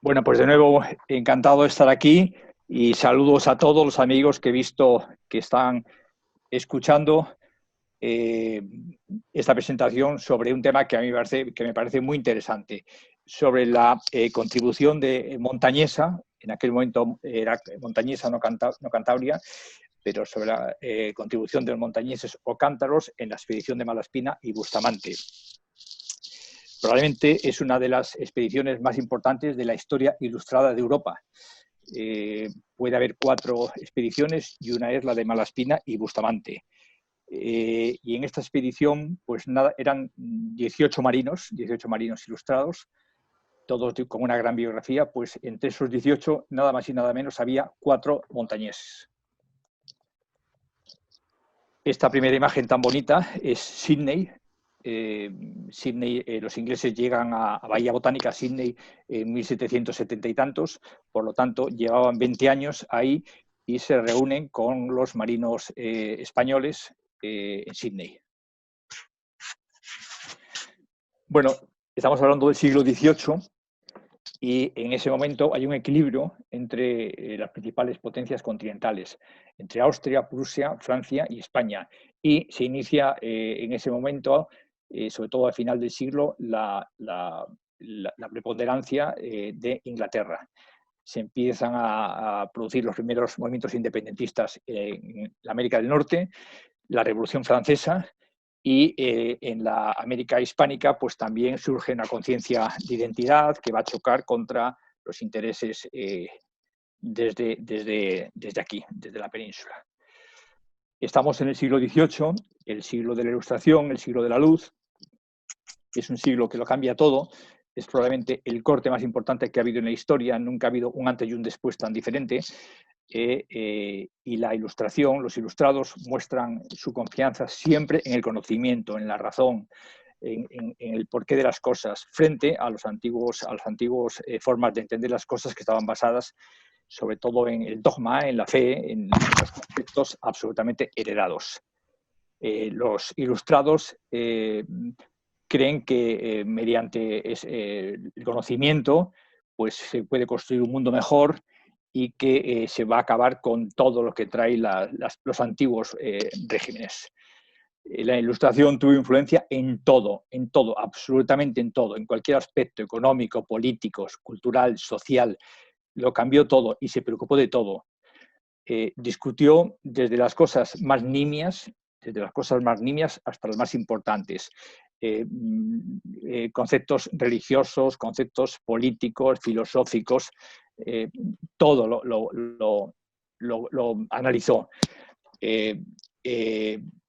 Bueno, pues de nuevo encantado de estar aquí y saludos a todos los amigos que he visto que están escuchando eh, esta presentación sobre un tema que a mí me parece muy interesante, sobre la contribución de Montañesa, en aquel momento era Montañesa, no Cantabria, pero sobre la contribución de los montañeses o cántabros en la expedición de Malaspina y Bustamante. Probablemente es una de las expediciones más importantes de la historia ilustrada de Europa. Puede haber 4 expediciones y una es la de Malaspina y Bustamante. Y en esta expedición, pues nada, eran 18 marinos ilustrados, todos con una gran biografía, pues entre esos 18, nada más y nada menos, había 4 montañeses. Esta primera imagen tan bonita es Sydney. Los ingleses llegan a Bahía Botánica, Sydney, en 1770 y tantos, por lo tanto llevaban 20 años ahí y se reúnen con los marinos españoles en Sydney. Bueno, estamos hablando del siglo XVIII y en ese momento hay un equilibrio entre las principales potencias continentales, entre Austria, Prusia, Francia y España. Y se inicia en ese momento, sobre todo al final del siglo, la preponderancia de Inglaterra. Se empiezan a producir los primeros movimientos independentistas en la América del Norte, la Revolución Francesa, y en la América hispánica pues también surge una conciencia de identidad que va a chocar contra los intereses desde aquí, desde la península. Estamos en el siglo XVIII, el siglo de la Ilustración, el siglo de la luz. Es un siglo que lo cambia todo. Es probablemente el corte más importante que ha habido en la historia. Nunca ha habido un antes y un después tan diferente. Y la Ilustración, los ilustrados muestran su confianza siempre en el conocimiento, en la razón, en el porqué de las cosas, frente a las antiguas formas de entender las cosas que estaban basadas sobre todo en el dogma, en la fe, en los conceptos absolutamente heredados. Los ilustrados creen que mediante el conocimiento pues, se puede construir un mundo mejor y que se va a acabar con todo lo que trae los antiguos regímenes. La Ilustración tuvo influencia en todo, absolutamente en todo, en cualquier aspecto económico, político, cultural, social. Lo cambió todo y se preocupó de todo. Discutió desde las cosas más nimias, hasta las más importantes. Conceptos religiosos, conceptos políticos, filosóficos, todo lo analizó.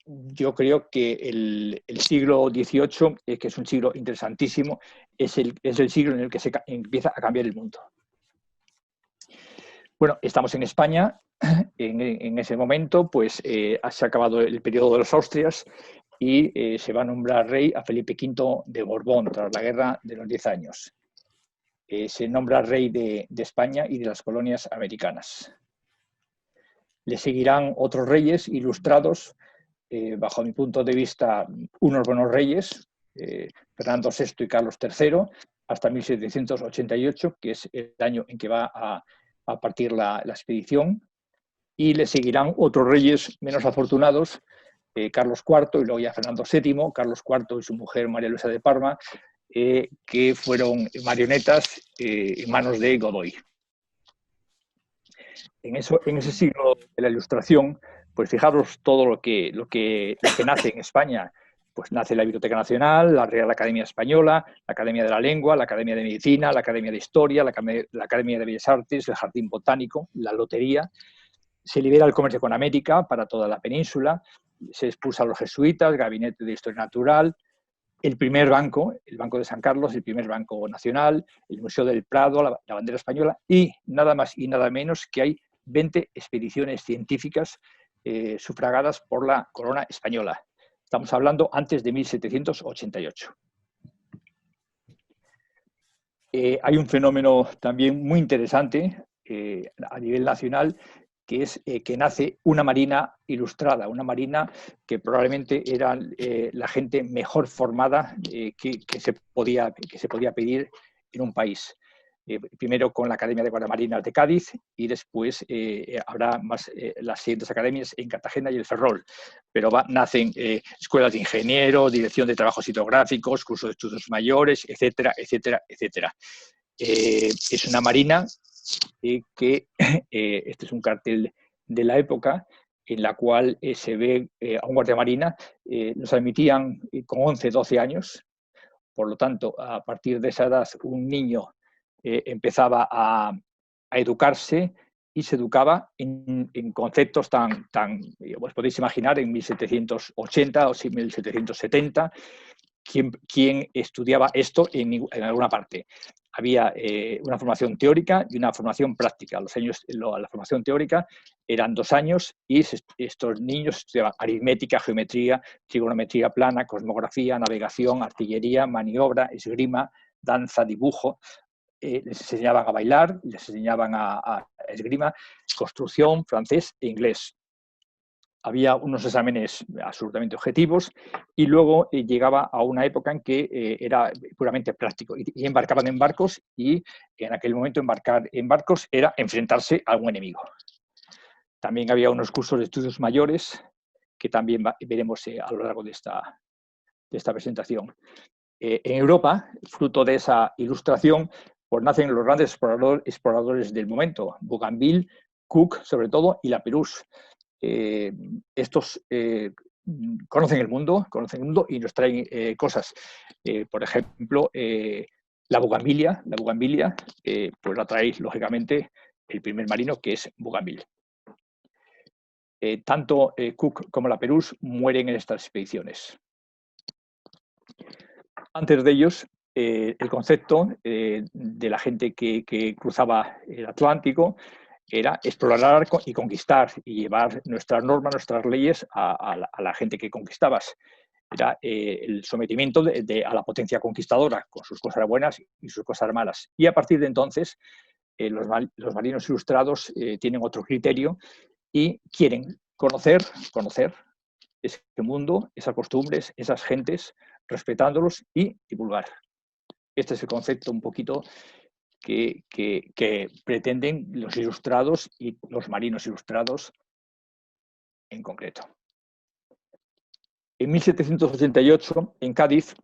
Yo creo que el siglo XVIII, que es un siglo interesantísimo, es el siglo en el que se empieza a cambiar el mundo. Bueno, estamos en España. En ese momento, pues se ha acabado el periodo de los Austrias y se va a nombrar rey a Felipe V de Borbón tras la guerra de los 10 años. Se nombra rey de España y de las colonias americanas. Le seguirán otros reyes ilustrados, bajo mi punto de vista, unos buenos reyes, Fernando VI y Carlos III, hasta 1788, que es el año en que va a partir la expedición, y le seguirán otros reyes menos afortunados, Carlos IV y luego ya Fernando VII, Carlos IV y su mujer María Luisa de Parma, que fueron marionetas en manos de Godoy. En ese siglo de la Ilustración, pues fijaros todo lo que nace en España. Pues nace la Biblioteca Nacional, la Real Academia Española, la Academia de la Lengua, la Academia de Medicina, la Academia de Historia, la Academia de Bellas Artes, el Jardín Botánico, la Lotería. Se libera el comercio con América para toda la península, se expulsa a los jesuitas, Gabinete de Historia Natural, el primer banco, el Banco de San Carlos, el primer banco nacional, el Museo del Prado, la bandera española y nada más y nada menos que hay 20 expediciones científicas sufragadas por la corona española. Estamos hablando antes de 1788. Hay un fenómeno también muy interesante a nivel nacional, que es que nace una marina ilustrada, una marina que probablemente era la gente mejor formada que se podía pedir en un país. primero con la Academia de Guardiamarinas de Cádiz y después habrá más las siguientes academias en Cartagena y el Ferrol. Pero nacen escuelas de ingenieros, dirección de trabajos hidrográficos, cursos de estudios mayores, etcétera, etcétera, etcétera. Es una marina que, este es un cartel de la época, en la cual se ve a un guardiamarina, nos admitían con 11, 12 años, por lo tanto, a partir de esa edad, un niño empezaba a educarse y se educaba en conceptos tan, os podéis imaginar, en 1780 o 1770, ¿quién estudiaba esto en alguna parte? Había una formación teórica y una formación práctica. La formación teórica eran 2 años y estos niños estudiaban aritmética, geometría, trigonometría plana, cosmografía, navegación, artillería, maniobra, esgrima, danza, dibujo. Les enseñaban a bailar, les enseñaban a esgrima, construcción, francés e inglés. Había unos exámenes absolutamente objetivos y luego llegaba a una época en que era puramente práctico y embarcaban en barcos, y en aquel momento embarcar en barcos era enfrentarse a un enemigo. También había unos cursos de estudios mayores que también veremos a lo largo de esta presentación. En Europa, fruto de esa ilustración, pues nacen los grandes exploradores del momento, Bougainville, Cook sobre todo, y Lapérouse. Estos conocen el mundo y nos traen cosas. Por ejemplo, la bugambilia, pues la trae, lógicamente, el primer marino, que es Bougainville. Tanto Cook como Lapérouse mueren en estas expediciones. Antes de ellos, el concepto de la gente que cruzaba el Atlántico era explorar y conquistar y llevar nuestras normas, nuestras leyes a la gente que conquistabas. Era el sometimiento a la potencia conquistadora, con sus cosas buenas y sus cosas malas. Y a partir de entonces, los marinos ilustrados tienen otro criterio y quieren conocer ese mundo, esas costumbres, esas gentes, respetándolos y divulgar. Este es el concepto un poquito que pretenden los ilustrados y los marinos ilustrados en concreto. En 1788, en Cádiz,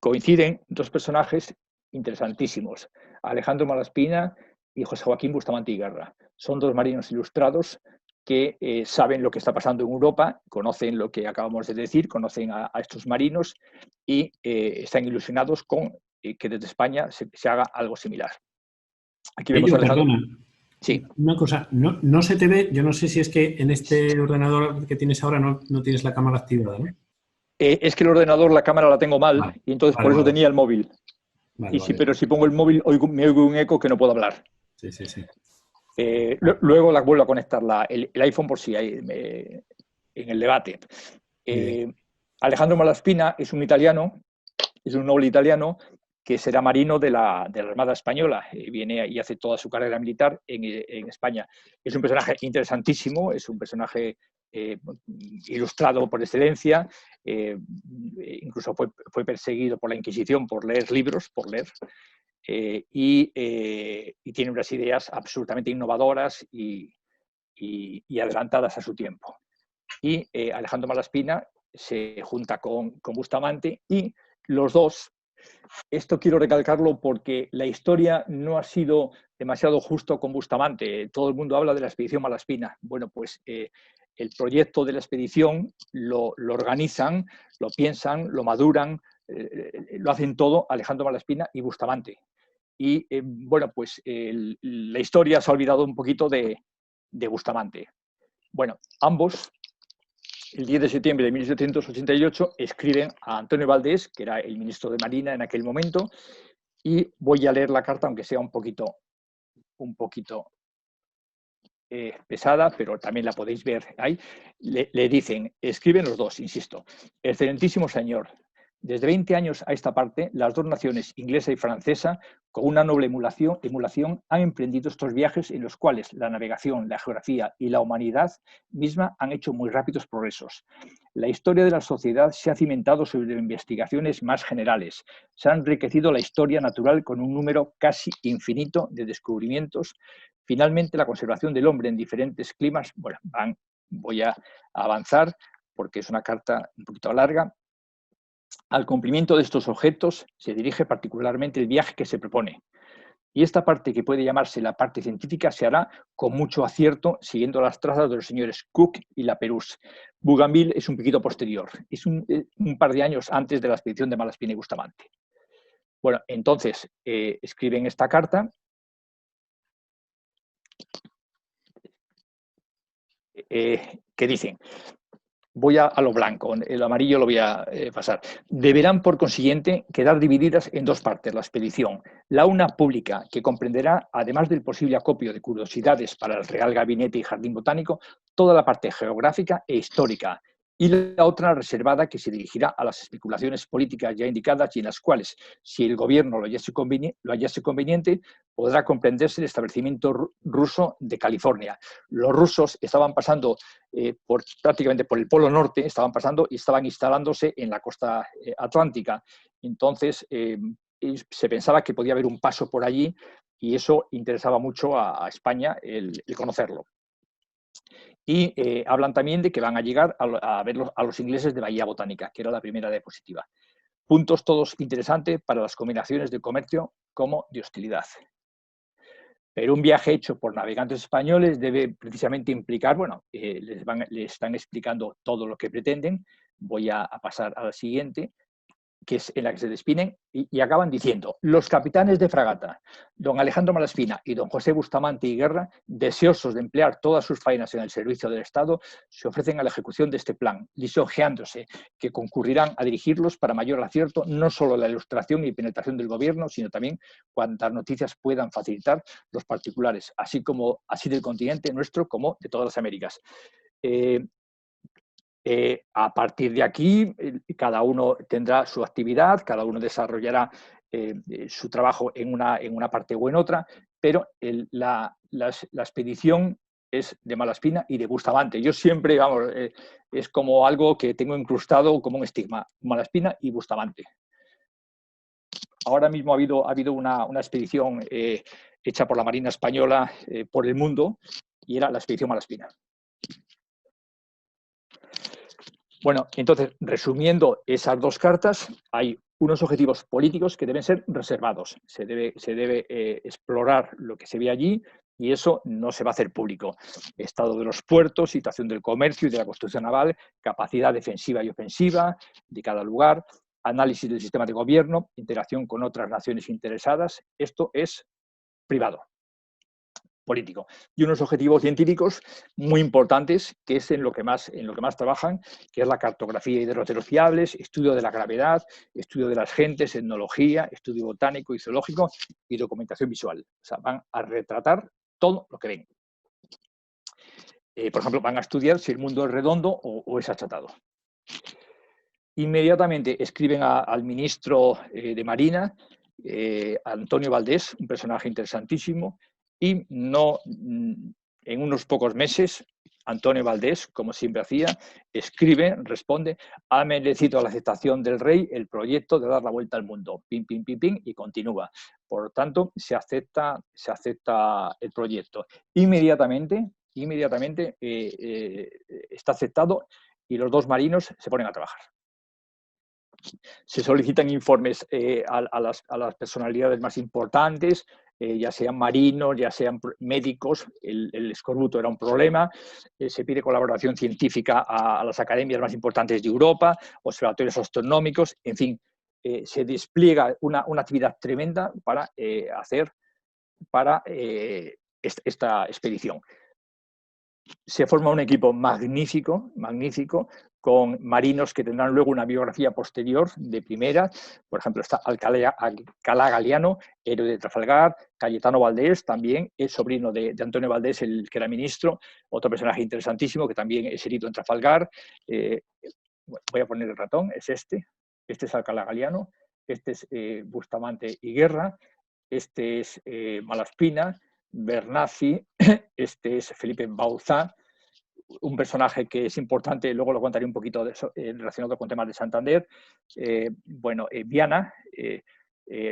coinciden 2 personajes interesantísimos, Alejandro Malaspina y José Joaquín Bustamante y Guerra. Son 2 marinos ilustrados que saben lo que está pasando en Europa, conocen lo que acabamos de decir, conocen a estos marinos y están ilusionados con que desde España se haga algo similar. Aquí vemos a Alejandro. Perdona. Sí. Una cosa, no se te ve, yo no sé si es que en este ordenador que tienes ahora no tienes la cámara activada, ¿no? Es que el ordenador, la cámara la tengo mal, y entonces por eso tenía el móvil. Pero si pongo el móvil, me oigo un eco que no puedo hablar. Sí. Luego la vuelvo a conectar el iPhone por si hay en el debate. Alejandro Malaspina es un italiano, es un noble italiano que será marino de la Armada Española. Viene y hace toda su carrera militar en España. Es un personaje interesantísimo, es un personaje ilustrado por excelencia. Incluso fue perseguido por la Inquisición por leer libros, y tiene unas ideas absolutamente innovadoras y adelantadas a su tiempo. Y Alejandro Malaspina se junta con Bustamante y los dos. Esto quiero recalcarlo porque la historia no ha sido demasiado justo con Bustamante. Todo el mundo habla de la expedición Malaspina. Bueno, pues el proyecto de la expedición lo organizan, lo piensan, lo maduran, lo hacen todo Alejandro Malaspina y Bustamante. Y bueno, pues la historia se ha olvidado un poquito de Bustamante. Bueno, ambos, el 10 de septiembre de 1788, escriben a Antonio Valdés, que era el ministro de Marina en aquel momento, y voy a leer la carta, aunque sea un poquito pesada, pero también la podéis ver ahí. Le dicen, escriben los dos, insisto: excelentísimo señor, Desde 20 años a esta parte, las dos naciones, inglesa y francesa, con una noble emulación, han emprendido estos viajes en los cuales la navegación, la geografía y la humanidad misma han hecho muy rápidos progresos. La historia de la sociedad se ha cimentado sobre investigaciones más generales. Se ha enriquecido la historia natural con un número casi infinito de descubrimientos. Finalmente, la conservación del hombre en diferentes climas, bueno, voy a avanzar porque es una carta un poquito larga. Al cumplimiento de estos objetos se dirige particularmente el viaje que se propone. Y esta parte, que puede llamarse la parte científica, se hará con mucho acierto siguiendo las trazas de los señores Cook y Lapérouse. Bougainville es un poquito posterior, es un par de años antes de la expedición de Malaspina y Bustamante. Bueno, entonces escriben esta carta que dicen: voy a lo blanco, el amarillo lo voy a pasar. Deberán, por consiguiente, quedar divididas en dos partes la expedición. La una pública, que comprenderá, además del posible acopio de curiosidades para el Real Gabinete y Jardín Botánico, toda la parte geográfica e histórica, y la otra reservada, que se dirigirá a las especulaciones políticas ya indicadas y en las cuales, si el gobierno lo hallase conveniente, podrá comprenderse el establecimiento ruso de California. Los rusos estaban pasando prácticamente por el Polo Norte, estaban pasando y estaban instalándose en la costa atlántica. Entonces, se pensaba que podía haber un paso por allí y eso interesaba mucho a España el conocerlo. Y hablan también de que van a llegar a ver a los ingleses de Bahía Botánica, que era la primera diapositiva. Puntos todos interesantes para las combinaciones de comercio como de hostilidad. Pero un viaje hecho por navegantes españoles debe precisamente implicar, bueno, les están explicando todo lo que pretenden. Voy a pasar a la siguiente, que es en la que se despiden y acaban diciendo: los capitanes de fragata, don Alejandro Malaspina y don José Bustamante y Guerra, deseosos de emplear todas sus faenas en el servicio del Estado, se ofrecen a la ejecución de este plan, lisonjeándose que concurrirán a dirigirlos para mayor acierto, no solo la ilustración y penetración del gobierno, sino también cuantas noticias puedan facilitar los particulares, así del continente nuestro como de todas las Américas. A partir de aquí, cada uno tendrá su actividad, cada uno desarrollará su trabajo en una parte o en otra, pero la expedición es de Malaspina y de Bustamante. Yo siempre, vamos, es como algo que tengo incrustado como un estigma: Malaspina y Bustamante. Ahora mismo ha habido una expedición hecha por la Marina Española por el mundo, y era la expedición Malaspina. Bueno, entonces, resumiendo esas dos cartas, hay unos objetivos políticos que deben ser reservados. Se debe explorar lo que se ve allí y eso no se va a hacer público. Estado de los puertos, situación del comercio y de la construcción naval, capacidad defensiva y ofensiva de cada lugar, análisis del sistema de gobierno, interacción con otras naciones interesadas. Esto es privado, político. Y unos objetivos científicos muy importantes, que es en lo que más trabajan, que es la cartografía de hidroteros fiables, estudio de la gravedad, estudio de las gentes, etnología, estudio botánico y zoológico y documentación visual. O sea, van a retratar todo lo que ven. Por ejemplo, van a estudiar si el mundo es redondo o es achatado. Inmediatamente escriben al ministro de Marina, Antonio Valdés, un personaje interesantísimo, y en unos pocos meses, Antonio Valdés, como siempre hacía, escribe, responde: ha merecido la aceptación del rey el proyecto de dar la vuelta al mundo, pim, pim, pim, pim, y continúa. Por lo tanto, se acepta el proyecto. Inmediatamente está aceptado y los dos marinos se ponen a trabajar. Se solicitan informes a las personalidades más importantes, ya sean marinos, ya sean médicos. El escorbuto era un problema. Se pide colaboración científica a las academias más importantes de Europa, observatorios astronómicos, en fin, se despliega una actividad tremenda para hacer esta expedición. Se forma un equipo magnífico, con marinos que tendrán luego una biografía posterior de primera. Por ejemplo, está Alcalá Galiano, héroe de Trafalgar; Cayetano Valdés, también es sobrino de Antonio Valdés, el que era ministro, otro personaje interesantísimo que también es herido en Trafalgar. Voy a poner el ratón, es este. este es Alcalá Galiano, este es Bustamante y Guerra, este es Malaspina, Bernazzi, este es Felipe Bauzá, un personaje que es importante, luego lo contaré un poquito de eso, relacionado con temas de Santander. Viana,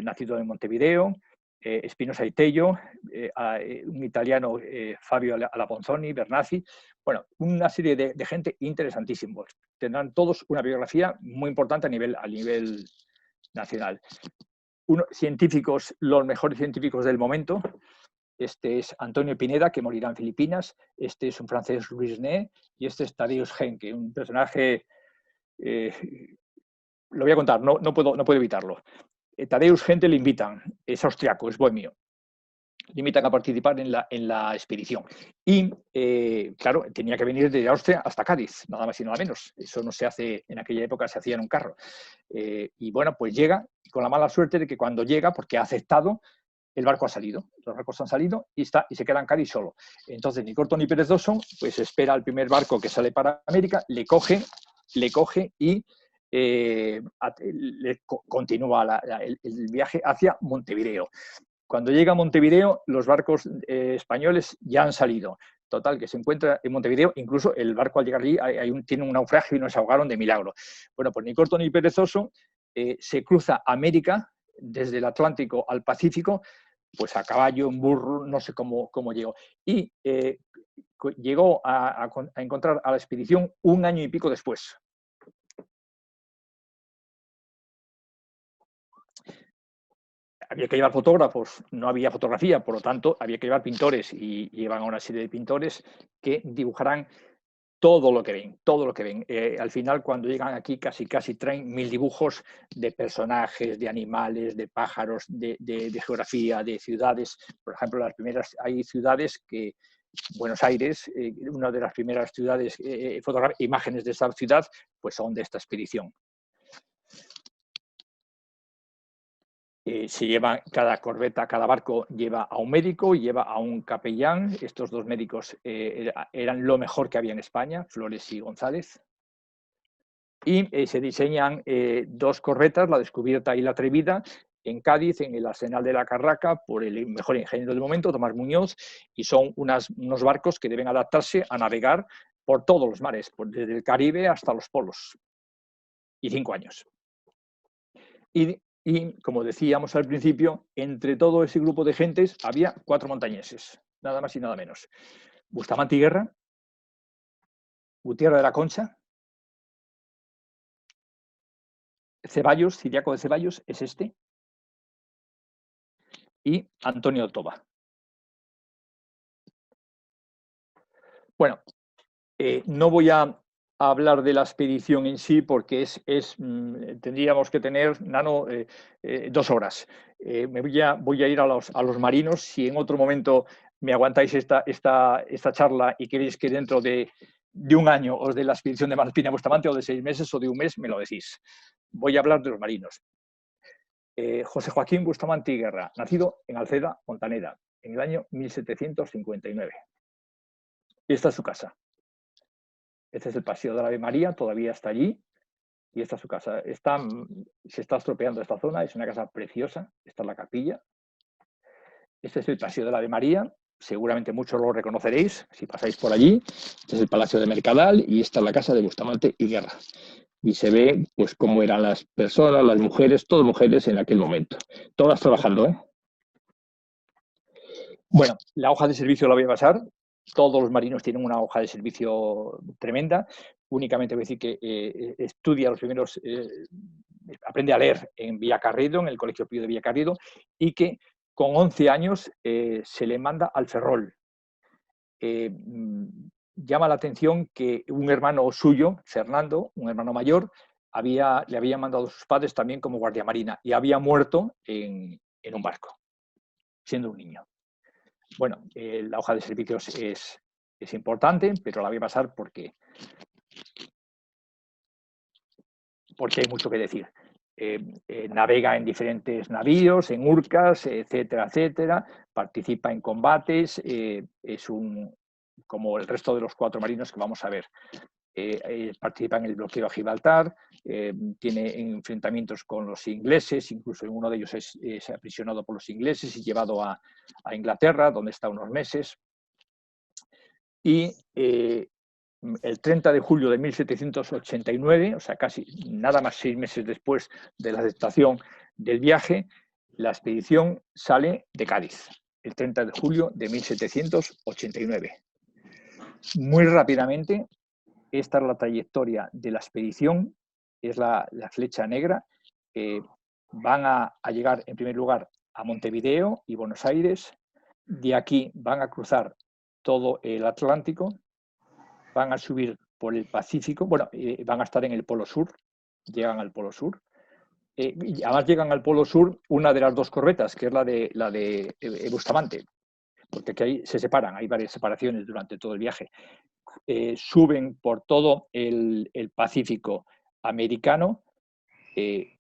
nacido en Montevideo, Espinosa y Tello, un italiano, Fabio Alaponzoni, Bernazzi. Bueno, una serie de gente interesantísimos. Tendrán todos una biografía muy importante a nivel nacional. Científicos, los mejores científicos del momento. Este es Antonio Pineda, que morirá en Filipinas. Este es un francés, Louis Ney, y este es Tadeusz Henke, un personaje... lo voy a contar, no puedo evitarlo. Tadeusz Henke le invitan, es austriaco, es bohemio. Le invitan a participar en la expedición. Y, claro, tenía que venir de Austria hasta Cádiz, nada más y nada menos. Eso no se hace, en aquella época se hacía en un carro. Y bueno, pues llega, con la mala suerte de que cuando llega, porque ha aceptado, el barco ha salido, los barcos han salido y se queda en Cádiz solo. Entonces, ni corto ni perezoso, pues espera al primer barco que sale para América, le coge y continúa el viaje hacia Montevideo. Cuando llega a Montevideo, los barcos españoles ya han salido. Total, que se encuentra en Montevideo, incluso el barco al llegar allí tiene un naufragio y nos ahogaron de milagro. Bueno, pues ni corto ni perezoso, se cruza América desde el Atlántico al Pacífico, pues a caballo, en burro, no sé cómo llegó. Y llegó a encontrar a la expedición un año y pico después. Había que llevar fotógrafos, no había fotografía, por lo tanto, había que llevar pintores y llevan a una serie de pintores que dibujarán todo lo que ven. Al final, cuando llegan aquí, casi traen 1000 dibujos de personajes, de animales, de pájaros, de geografía, de ciudades. Por ejemplo, hay ciudades que, Buenos Aires, una de las primeras ciudades, imágenes de esta ciudad, pues son de esta expedición. Cada corbeta, cada barco lleva a un médico, lleva a un capellán. Estos dos médicos eran lo mejor que había en España, Flores y González. Y se diseñan 2 corbetas, la Descubierta y la Atrevida, en Cádiz, en el Arsenal de la Carraca, por el mejor ingeniero del momento, Tomás Muñoz, y son unos barcos que deben adaptarse a navegar por todos los mares, desde el Caribe hasta los polos. Y 5 años. Y, como decíamos al principio, entre todo ese grupo de gentes había 4 montañeses, nada más y nada menos. Bustamante y Guerra, Gutiérrez de la Concha, Ceballos, Ciriaco de Ceballos, es este, y Antonio Toba. Bueno, no voy a hablar de la expedición en sí porque tendríamos que tener, Nano, 2 horas. Voy a ir a los marinos. Si en otro momento me aguantáis esta charla y queréis que dentro de un año os dé la expedición de Malaspina a Bustamante, o de 6 meses o de un mes, me lo decís. Voy a hablar de los marinos. José Joaquín Bustamante y Guerra, nacido en Alceda, Montaneda, en el año 1759. Y esta es su casa. Este es el Paseo de la Ave María, todavía está allí, y esta es su casa. Se está estropeando esta zona, es una casa preciosa, esta es la capilla. Este es el Paseo de la Ave María, seguramente muchos lo reconoceréis si pasáis por allí. Este es el Palacio de Mercadal y esta es la casa de Bustamante y Guerra. Y se ve pues cómo eran las personas, las mujeres, todas mujeres en aquel momento. Todas trabajando, ¿eh? Bueno, la hoja de servicio la voy a pasar. Todos los marinos tienen una hoja de servicio tremenda. Únicamente voy a decir que estudia los primeros, aprende a leer en Villacarriedo, en el Colegio Pío de Villacarriedo, y que con 11 años se le manda al Ferrol. Llama la atención que un hermano suyo, Fernando, un hermano mayor, le había mandado a sus padres también como guardia marina y había muerto en un barco, siendo un niño. Bueno, la hoja de servicios es importante, pero la voy a pasar porque hay mucho que decir. Navega en diferentes navíos, en urcas, etcétera, etcétera. Participa en combates. Como el resto de los 4 marinos que vamos a ver. participa en el bloqueo a Gibraltar, tiene enfrentamientos con los ingleses, incluso en uno de ellos es aprisionado por los ingleses y llevado a Inglaterra, donde está unos meses. Y el 30 de julio de 1789, o sea, casi nada más 6 meses después de la aceptación del viaje, la expedición sale de Cádiz, el 30 de julio de 1789. Muy rápidamente, esta es la trayectoria de la expedición, es la flecha negra. Van a llegar, en primer lugar, a Montevideo y Buenos Aires. De aquí van a cruzar todo el Atlántico, van a subir por el Pacífico, bueno, van a estar en el Polo Sur, llegan al Polo Sur. Y además llegan al Polo Sur una de las dos corbetas, que es la de Bustamante, porque aquí se separan, hay varias separaciones durante todo el viaje. Suben por todo el Pacífico americano,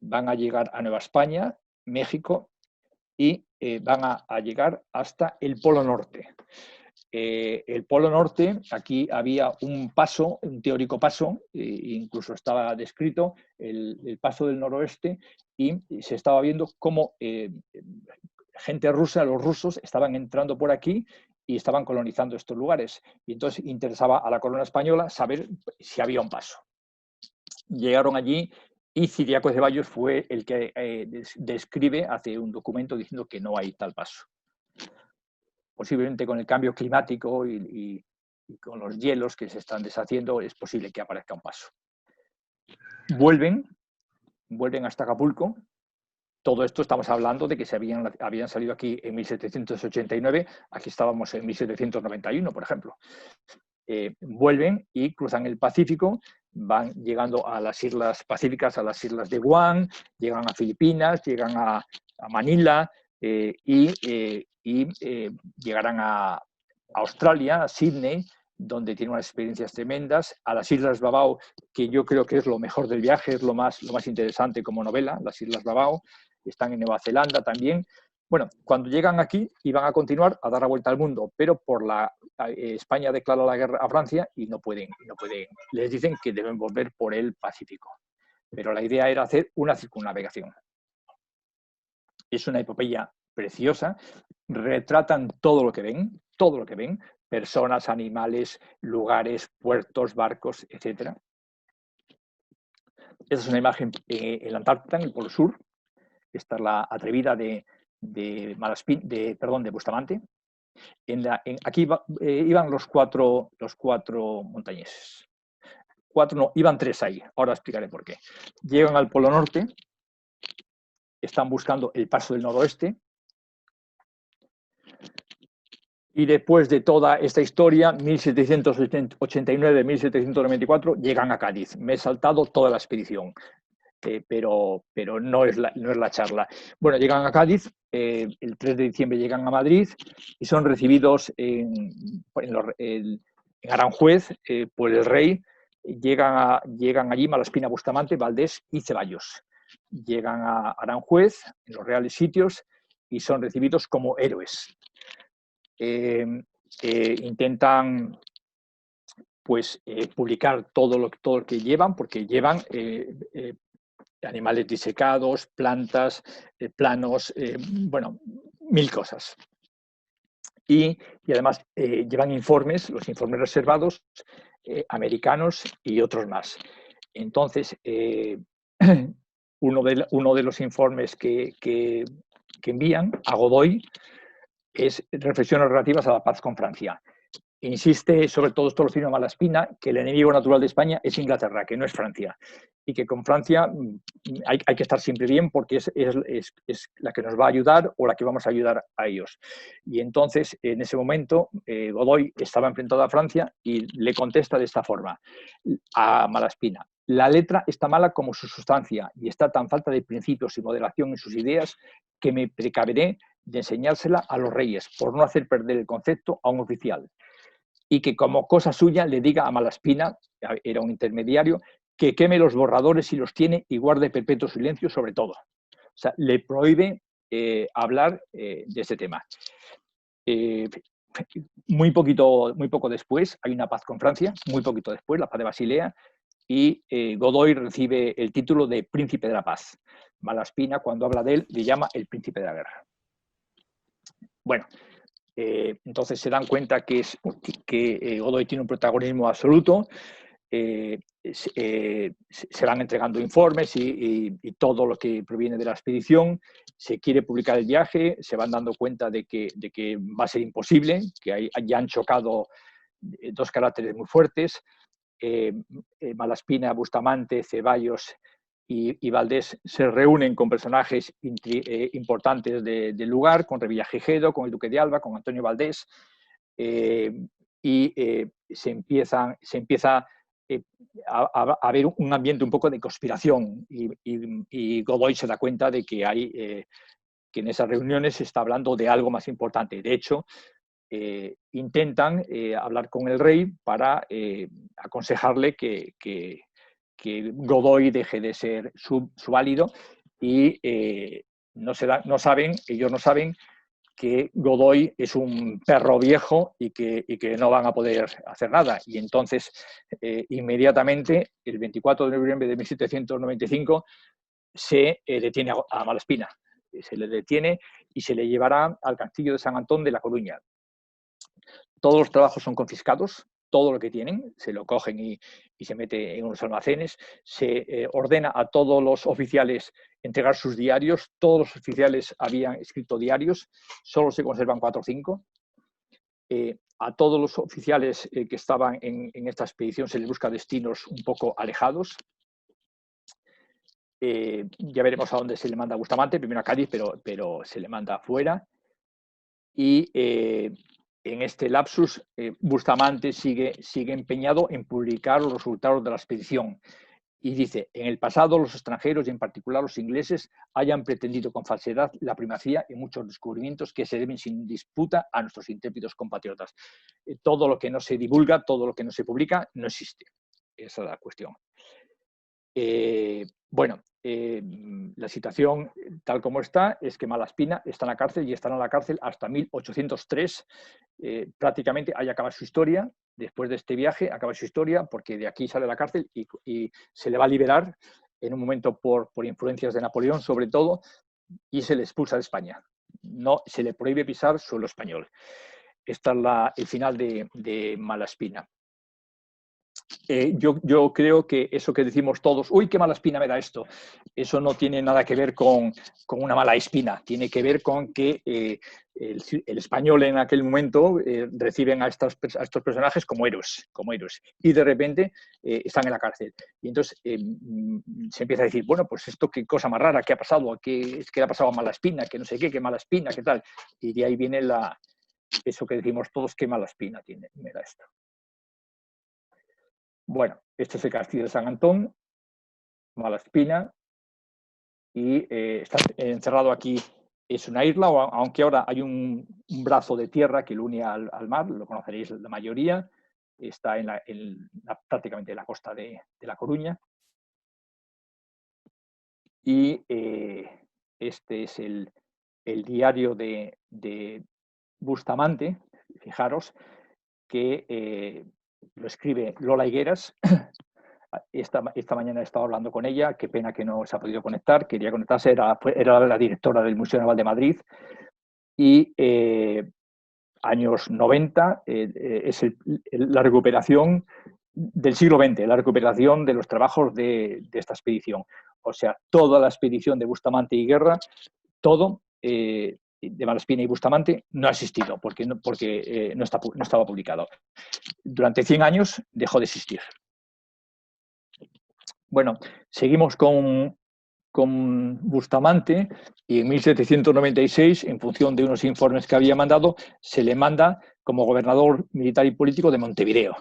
van a llegar a Nueva España, México, y van a llegar hasta el Polo Norte. El Polo Norte, aquí había un paso, un teórico paso, incluso estaba descrito el paso del noroeste, y se estaba viendo cómo gente rusa, los rusos, estaban entrando por aquí y estaban colonizando estos lugares. Y entonces interesaba a la corona española saber si había un paso. Llegaron allí y Ciriaco de Ceballos fue el que describe, hace un documento diciendo que no hay tal paso. Posiblemente con el cambio climático y con los hielos que se están deshaciendo es posible que aparezca un paso. Vuelven hasta Acapulco. Todo esto estamos hablando de que se habían salido aquí en 1789, aquí estábamos en 1791, por ejemplo. Vuelven y cruzan el Pacífico, van llegando a las islas pacíficas, a las islas de Guam, llegan a Filipinas, llegan a Manila y llegarán a Australia, a Sydney, donde tienen unas experiencias tremendas, a las Islas Babao, que yo creo que es lo mejor del viaje, es lo más interesante como novela, las Islas Babao. Están en Nueva Zelanda también. Bueno, cuando llegan aquí iban a continuar a dar la vuelta al mundo, pero España declara la guerra a Francia y no pueden. Les dicen que deben volver por el Pacífico. Pero la idea era hacer una circunnavegación. Es una epopeya preciosa, retratan todo lo que ven, personas, animales, lugares, puertos, barcos, etc. Esta es una imagen en la Antártida, en el Polo Sur. Esta es la atrevida de Bustamante. Aquí iban los cuatro montañeses. Iban 3 ahí. Ahora explicaré por qué. Llegan al Polo Norte, están buscando el paso del noroeste. Y después de toda esta historia, 1789-1794, llegan a Cádiz. Me he saltado toda la expedición. Pero no es la charla. Bueno, llegan a Cádiz, el 3 de diciembre llegan a Madrid y son recibidos en Aranjuez por el rey. Llegan allí Malaspina, Bustamante, Valdés y Ceballos. Llegan a Aranjuez, en los reales sitios, y son recibidos como héroes. Intentan publicar todo lo que llevan, porque llevan animales disecados, plantas, planos, bueno, 1000 cosas. Y además llevan informes, los informes reservados, americanos y otros más. Entonces, uno de los informes que envían a Godoy es reflexiones relativas a la paz con Francia. Insiste, sobre todo esto lo firma Malaspina, que el enemigo natural de España es Inglaterra, que no es Francia. Y que con Francia hay que estar siempre bien porque es la que nos va a ayudar o la que vamos a ayudar a ellos. Y entonces, en ese momento, Godoy estaba enfrentado a Francia y le contesta de esta forma a Malaspina. La letra está mala como su sustancia y está tan falta de principios y moderación en sus ideas que me precaveré de enseñársela a los reyes por no hacer perder el concepto a un oficial. Y que como cosa suya le diga a Malaspina, era un intermediario, que queme los borradores si los tiene y guarde perpetuo silencio sobre todo. O sea, le prohíbe hablar de este tema. muy poco después hay una paz con Francia, muy poquito después, la paz de Basilea, y Godoy recibe el título de Príncipe de la Paz. Malaspina, cuando habla de él, le llama el Príncipe de la Guerra. Bueno, entonces se dan cuenta que Godoy tiene un protagonismo absoluto. Se van entregando informes y todo lo que proviene de la expedición. Se quiere publicar el viaje, se van dando cuenta de que va a ser imposible, que ya han chocado dos caracteres muy fuertes. Malaspina, Bustamante, Ceballos y Valdés se reúnen con personajes importantes del lugar, con Revillagigedo, con el Duque de Alba, con Antonio Valdés, y se empieza a haber un ambiente un poco de conspiración y Godoy se da cuenta de que que en esas reuniones se está hablando de algo más importante. De hecho, intentan hablar con el rey para aconsejarle que Godoy deje de ser su válido y ellos no saben que Godoy es un perro viejo y que no van a poder hacer nada. Y entonces, inmediatamente, el 24 de noviembre de 1795, se detiene a Malaspina. Se le detiene y se le llevará al castillo de San Antón de La Coruña. Todos los trabajos son confiscados, todo lo que tienen, se lo cogen y se mete en unos almacenes. Se ordena a todos los oficiales entregar sus diarios. Todos los oficiales habían escrito diarios, solo se conservan 4 o 5. A todos los oficiales que estaban en esta expedición se les busca destinos un poco alejados. Ya veremos a dónde se le manda a Bustamante, primero a Cádiz, pero se le manda afuera. Y en este lapsus, Bustamante sigue empeñado en publicar los resultados de la expedición. Y dice, en el pasado los extranjeros y en particular los ingleses hayan pretendido con falsedad la primacía en muchos descubrimientos que se deben sin disputa a nuestros intrépidos compatriotas. Todo lo que no se divulga, todo lo que no se publica, no existe. Esa es la cuestión. Bueno, la situación tal como está es que Malaspina está en la cárcel y estará en la cárcel hasta 1803. Prácticamente ahí acaba su historia. Después de este viaje acaba su historia porque de aquí sale de la cárcel y se le va a liberar en un momento por influencias de Napoleón sobre todo y se le expulsa de España. No, se le prohíbe pisar suelo español. Este es el final de Malaspina. Yo creo que eso que decimos todos, uy, qué mala espina me da esto, eso no tiene nada que ver con una mala espina, tiene que ver con que el español en aquel momento reciben a estos personajes como héroes, y de repente están en la cárcel. Y entonces se empieza a decir, bueno, pues esto qué cosa más rara, qué ha pasado, qué le ha pasado a Malaspina, que no sé qué mala espina, qué tal. Y de ahí viene eso que decimos todos, qué mala espina me da esto. Bueno, este es el castillo de San Antón, Malaspina, y está encerrado aquí. Es una isla, aunque ahora hay un brazo de tierra que lo une al mar, lo conoceréis la mayoría, está prácticamente en la costa de La Coruña. Y este es el diario de Bustamante, fijaros, que lo escribe Lola Higueras. Esta mañana he estado hablando con ella, qué pena que no se ha podido conectar, quería conectarse, era la directora del Museo Naval de Madrid, y años 90 es la recuperación del siglo XX, la recuperación de los trabajos de esta expedición. O sea, toda la expedición de Bustamante y Guerra, todo de Malaspina y Bustamante no ha existido porque no estaba publicado. Durante 100 años dejó de existir. Bueno, seguimos con Bustamante y en 1796, en función de unos informes que había mandado, se le manda como gobernador militar y político de Montevideo.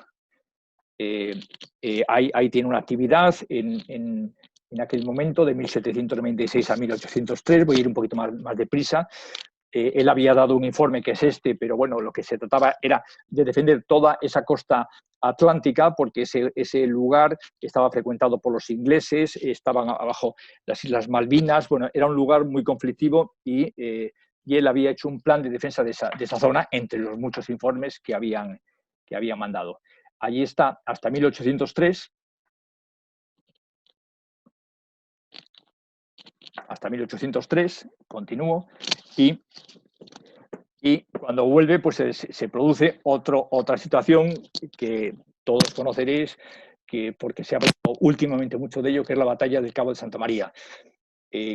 Ahí tiene una actividad en aquel momento de 1796 a 1803, voy a ir un poquito más deprisa. Él había dado un informe que es este, pero bueno, lo que se trataba era de defender toda esa costa atlántica, porque ese lugar estaba frecuentado por los ingleses, estaban abajo las Islas Malvinas, bueno, era un lugar muy conflictivo y y él había hecho un plan de defensa de esa zona entre los muchos informes que habían mandado. Allí está hasta 1803, continúo, y cuando vuelve pues se produce otra situación que todos conoceréis, porque se ha hablado últimamente mucho de ello, que es la batalla del Cabo de Santa María.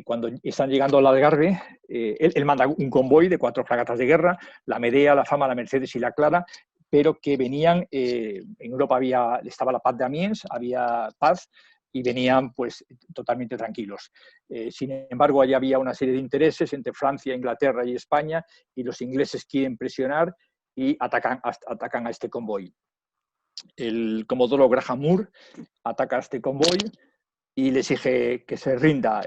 Cuando están llegando al Algarve, él manda un convoy de 4 fragatas de guerra, la Medea, la Fama, la Mercedes y la Clara, pero que venían, en Europa estaba la paz de Amiens, había paz, y venían pues totalmente tranquilos. Sin embargo, allí había una serie de intereses entre Francia, Inglaterra y España, y los ingleses quieren presionar y atacan a este convoy. El comodoro Graham Moore ataca a este convoy y le exige que se rinda.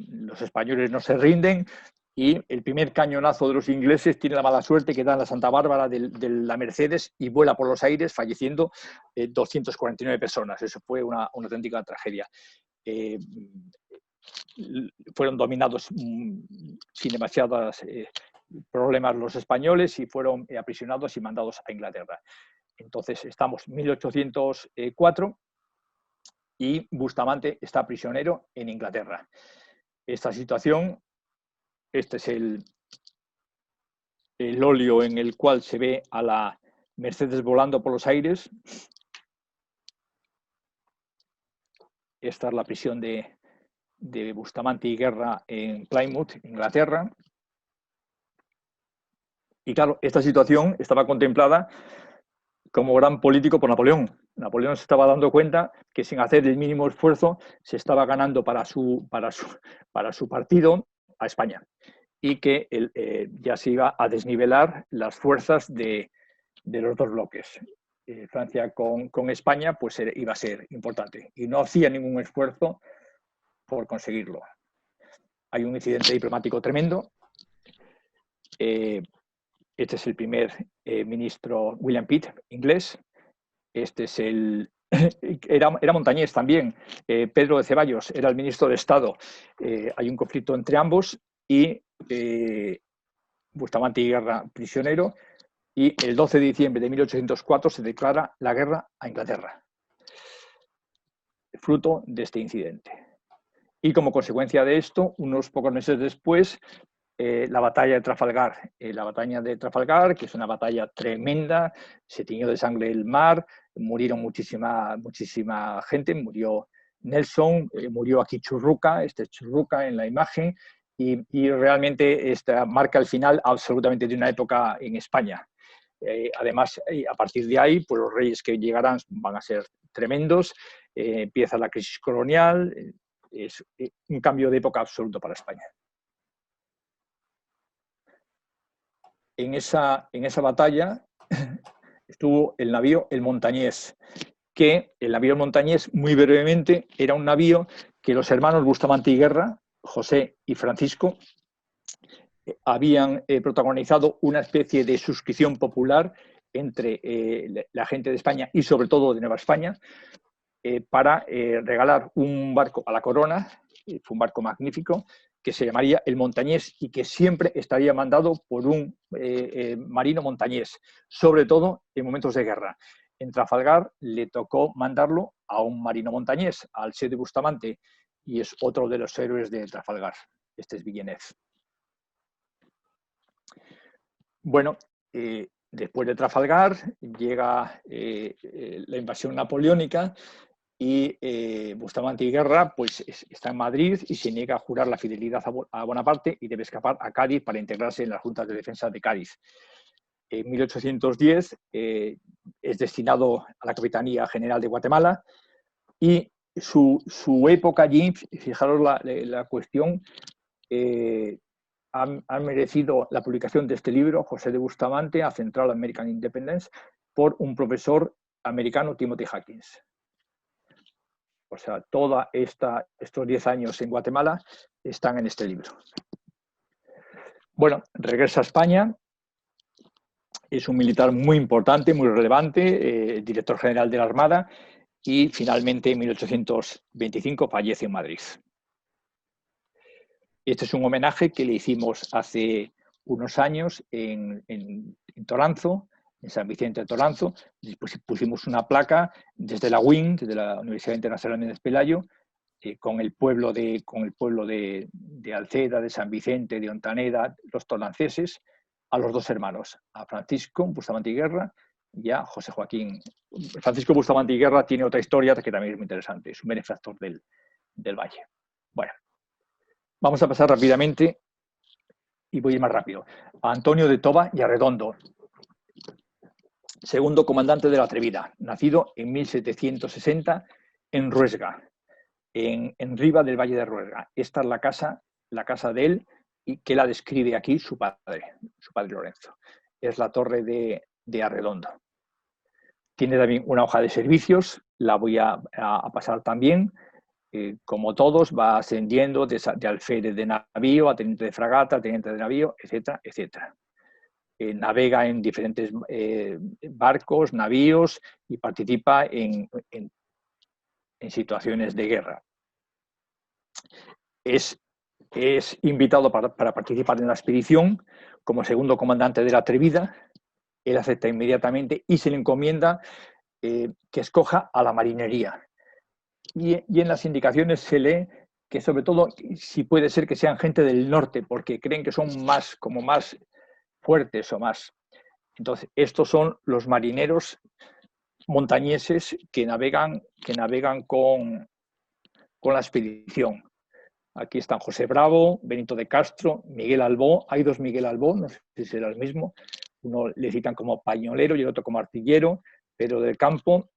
Los españoles no se rinden, y el primer cañonazo de los ingleses tiene la mala suerte que da en la Santa Bárbara de la Mercedes y vuela por los aires, falleciendo 249 personas. Eso fue una auténtica tragedia. Fueron dominados sin demasiados problemas los españoles, y fueron aprisionados y mandados a Inglaterra. Entonces estamos en 1804 y Bustamante está prisionero en Inglaterra. Esta situación, este es el óleo en el cual se ve a la Mercedes volando por los aires. Esta es la prisión de Bustamante y Guerra en Plymouth, Inglaterra. Y claro, esta situación estaba contemplada como gran político por Napoleón. Napoleón se estaba dando cuenta que sin hacer el mínimo esfuerzo se estaba ganando para su partido a España, y que ya se iba a desnivelar las fuerzas de los dos bloques. Francia con España pues iba a ser importante, y no hacía ningún esfuerzo por conseguirlo. Hay un incidente diplomático tremendo. Este es el primer ministro, William Pitt, inglés. Este es era montañés también. Pedro de Ceballos era el ministro de Estado. Hay un conflicto entre ambos, y Bustamante y Guerra prisionero, y el 12 de diciembre de 1804 se declara la guerra a Inglaterra, fruto de este incidente. Y como consecuencia de esto, unos pocos meses después, la batalla de Trafalgar. La batalla de Trafalgar, que es una batalla tremenda, se tiñó de sangre el mar, murieron muchísima gente, murió Nelson, murió aquí Churruca, Churruca en la imagen, y realmente esta marca el final absolutamente de una época en España. Además, a partir de ahí, pues los reyes que llegarán van a ser tremendos, empieza la crisis colonial, es un cambio de época absoluto para España. En esa batalla estuvo el navío El Montañés, que el navío El Montañés, muy brevemente, era un navío que los hermanos Bustamante y Guerra, José y Francisco, habían protagonizado una especie de suscripción popular entre la gente de España y sobre todo de Nueva España, para regalar un barco a la corona. Fue un barco magnífico que se llamaría El Montañés, y que siempre estaría mandado por un marino montañés, sobre todo en momentos de guerra. En Trafalgar le tocó mandarlo a un marino montañés, al Sir de Bustamante, y es otro de los héroes de Trafalgar. Este es Villeneuve. Bueno, después de Trafalgar llega la invasión napoleónica, y Bustamante y Guerra pues está en Madrid y se niega a jurar la fidelidad a Bonaparte, y debe escapar a Cádiz para integrarse en las juntas de defensa de Cádiz. En 1810 es destinado a la Capitanía General de Guatemala, y su época allí, fijaros la cuestión, ha merecido la publicación de este libro, José de Bustamante, a Central American Independence, por un profesor americano, Timothy Hawkins. O sea, todos estos 10 años en Guatemala están en este libro. Bueno, regresa a España. Es un militar muy importante, muy relevante, director general de la Armada, y finalmente en 1825 fallece en Madrid. Este es un homenaje que le hicimos hace unos años en Toranzo, en San Vicente de Toranzo. Después pusimos una placa desde la UIN, desde la Universidad Internacional Méndez Pelayo, con el pueblo de Alceda, de San Vicente, de Ontaneda, los toranceses, a los dos hermanos, a Francisco Bustamante y Guerra y a José Joaquín. Francisco Bustamante y Guerra tiene otra historia que también es muy interesante, es un benefactor del valle. Bueno, vamos a pasar rápidamente, y voy a ir más rápido, a Antonio de Toba y Arredondo, segundo comandante de la Atrevida, nacido en 1760 en Ruesga, en Riva del Valle de Ruesga. Esta es la casa de él, y que la describe aquí su padre Lorenzo. Es la torre de Arredondo. Tiene también una hoja de servicios, la voy a pasar también. Como todos, va ascendiendo de alférez de navío a teniente de fragata, a teniente de navío, etcétera, etcétera. Navega en diferentes barcos, navíos, y participa en situaciones de guerra. Es invitado para participar en la expedición como segundo comandante de la Atrevida. Él acepta inmediatamente y se le encomienda que escoja a la marinería. Y en las indicaciones se lee que, sobre todo, si puede ser que sean gente del norte, porque creen que son más fuertes o más. Entonces, estos son los marineros montañeses que navegan con la expedición. Aquí están José Bravo, Benito de Castro, Miguel Albó. Hay dos Miguel Albó, no sé si será el mismo. Uno le citan como pañolero y el otro como artillero. Pedro del Campo,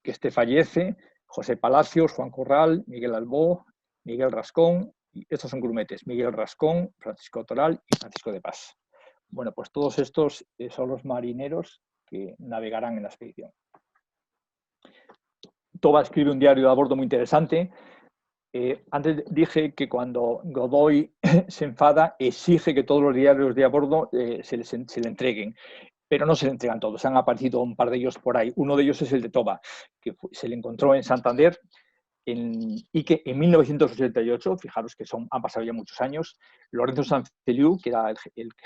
que fallece, José Palacios, Juan Corral, Miguel Albó, Miguel Rascón. Y estos son grumetes: Miguel Rascón, Francisco Toral y Francisco de Paz. Bueno, pues todos estos son los marineros que navegarán en la expedición. Toba escribe un diario de a bordo muy interesante. Antes dije que cuando Godoy se enfada, exige que todos los diarios de a bordo se le entreguen, pero no se le entregan todos. Han aparecido un par de ellos por ahí. Uno de ellos es el de Toba, que se le encontró en Santander, y que en 1988, fijaros que han pasado ya muchos años, Lorenzo Sanfeliu, que era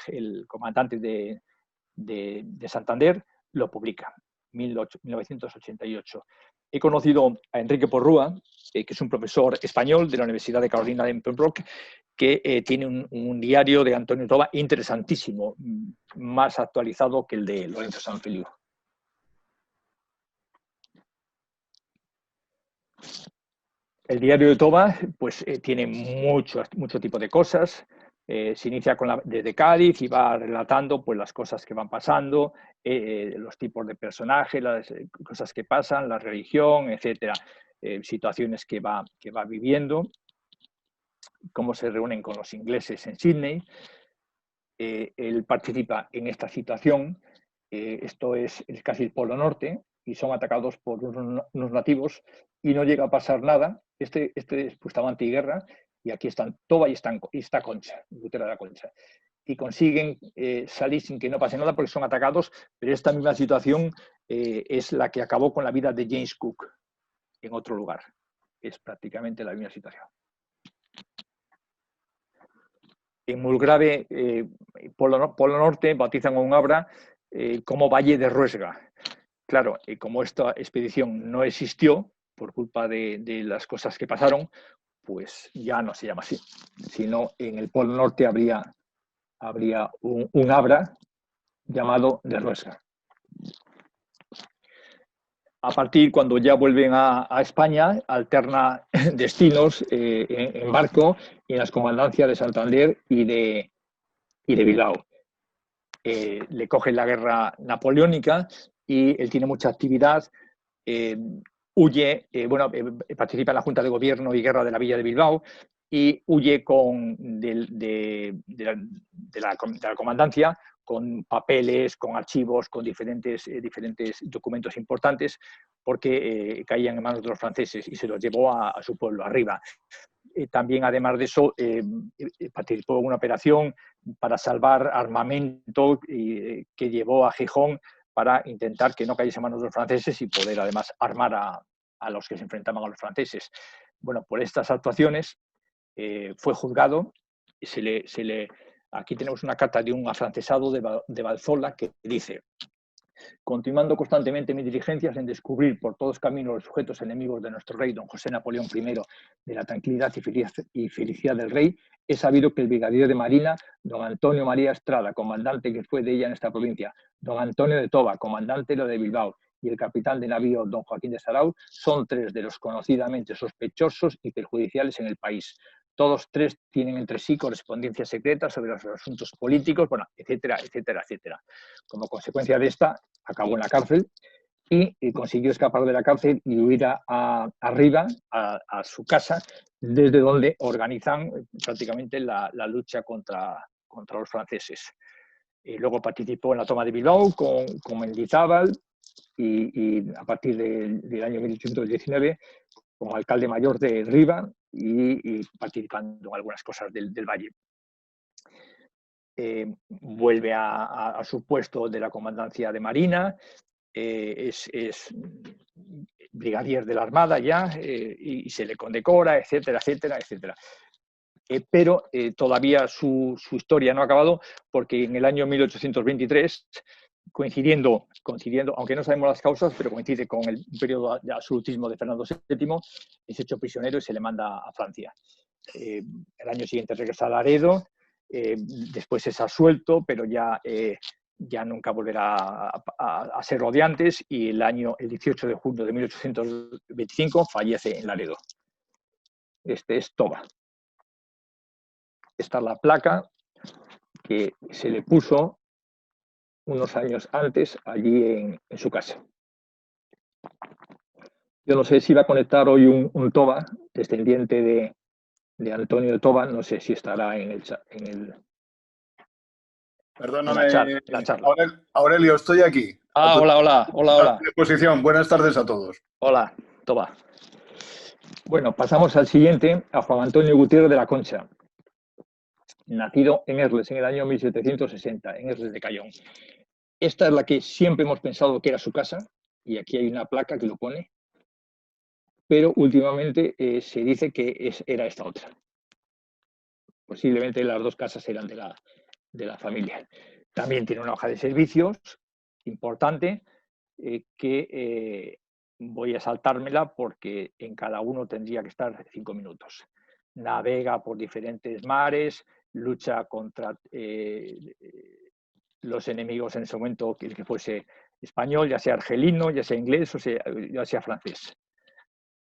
el comandante de Santander, lo publica. 1988. He conocido a Enrique Porrúa, que es un profesor español de la Universidad de Carolina en Pembroke, que tiene un diario de Antonio Toba interesantísimo, más actualizado que el de Lorenzo Sanfeliu. El diario de Toba pues, tiene mucho tipo de cosas. Se inicia desde Cádiz y va relatando pues, las cosas que van pasando, los tipos de personajes, las cosas que pasan, la religión, etcétera, situaciones que va viviendo, cómo se reúnen con los ingleses en Sydney. Él participa en esta situación. Esto es casi el Polo Norte, y son atacados por unos nativos y no llega a pasar nada. Este es Bustamante y Guerra, y aquí están Toba y está Concha, Butera de la Concha. Y consiguen salir sin que no pase nada porque son atacados, pero esta misma situación es la que acabó con la vida de James Cook en otro lugar. Es prácticamente la misma situación. En Mulgrave, Polo Norte, bautizan a un abra como Valle de Ruesga. Claro, como esta expedición no existió por culpa de las cosas que pasaron, pues ya no se llama así, sino en el Polo Norte habría un abra llamado de Ruesga. A partir, cuando ya vuelven a España, alterna destinos en barco y en las comandancias de Santander y de Bilbao. Le coge la guerra napoleónica y él tiene mucha actividad. Huye, participa en la Junta de Gobierno y Guerra de la Villa de Bilbao, y huye de la comandancia con papeles, con archivos, con diferentes documentos importantes, porque caían en manos de los franceses, y se los llevó a su pueblo, arriba. También, además de eso, participó en una operación para salvar armamento que llevó a Gijón para intentar que no cayese en manos de los franceses y poder, además, armar a los que se enfrentaban a los franceses. Bueno, por estas actuaciones fue juzgado, se le Aquí tenemos una carta de un afrancesado de Valzola que dice: continuando constantemente mis diligencias en descubrir por todos caminos los sujetos enemigos de nuestro rey, don José Napoleón I, de la tranquilidad y felicidad del rey, he sabido que el brigadier de Marina, don Antonio María Estrada, comandante que fue de ella en esta provincia, don Antonio de Toba, comandante de Bilbao, y el capitán de navío, don Joaquín de Sarau, son tres de los conocidamente sospechosos y perjudiciales en el país. Todos tres tienen entre sí correspondencia secreta sobre los asuntos políticos, bueno, etcétera, etcétera, etcétera. Como consecuencia de esta, acabó en la cárcel y consiguió escapar de la cárcel y huir arriba, a su casa, desde donde organizan prácticamente la lucha contra los franceses. Y luego participó en la toma de Bilbao con Mendizábal y a partir del año 1819 como alcalde mayor de Riva y participando en algunas cosas del Valle. Vuelve a su puesto de la comandancia de Marina, es brigadier de la Armada ya y se le condecora, etcétera, etcétera, etcétera. Pero todavía su historia no ha acabado porque en el año 1823, coincidiendo, aunque no sabemos las causas, pero coincide con el periodo de absolutismo de Fernando VII, es hecho prisionero y se le manda a Francia. El año siguiente regresa a Laredo, después es absuelto, pero ya nunca volverá a ser odiantes y el 18 de junio de 1825 fallece en Laredo. Este es Toba. Esta es la placa que se le puso unos años antes allí en su casa. Yo no sé si va a conectar hoy un Toba, descendiente de Antonio de Toba, no sé si estará en el Perdóname, la charla. Aurelio, estoy aquí. Hola. A tu disposición. Buenas tardes a todos. Hola, Toba. Bueno, pasamos al siguiente, a Juan Antonio Gutiérrez de la Concha, nacido en Erles en el año 1760, en Erles de Cayón. Esta es la que siempre hemos pensado que era su casa, y aquí hay una placa que lo pone, pero últimamente se dice que era esta otra. Posiblemente las dos casas eran de la familia. También tiene una hoja de servicios importante que voy a saltármela porque en cada uno tendría que estar 5 minutos. Navega por diferentes mares, lucha contra los enemigos en ese momento, que fuese español, ya sea argelino, ya sea inglés o ya sea francés.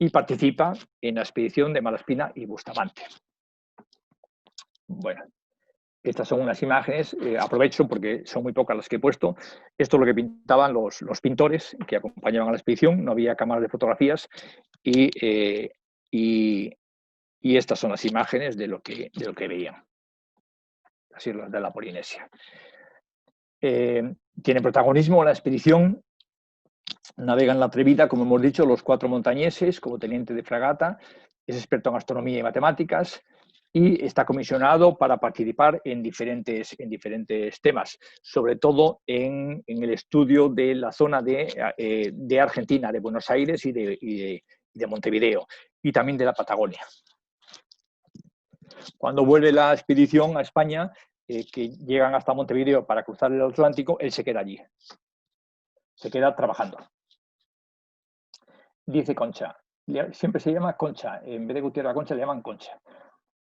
Y participa en la expedición de Malaspina y Bustamante. Bueno, estas son unas imágenes, aprovecho porque son muy pocas las que he puesto. Esto es lo que pintaban los pintores que acompañaban a la expedición, no había cámaras de fotografías y estas son las imágenes de lo que veían, las islas de la Polinesia. Tiene protagonismo la expedición, navegan la Atrevida, como hemos dicho, los 4 montañeses como teniente de fragata, es experto en astronomía y matemáticas, y está comisionado para participar en diferentes temas, sobre todo en el estudio de la zona de Argentina, de Buenos Aires y de Montevideo, y también de la Patagonia. Cuando vuelve la expedición a España, que llegan hasta Montevideo para cruzar el Atlántico, él se queda allí, se queda trabajando. Dice Concha, siempre se llama Concha, en vez de Gutiérrez Concha le llaman Concha.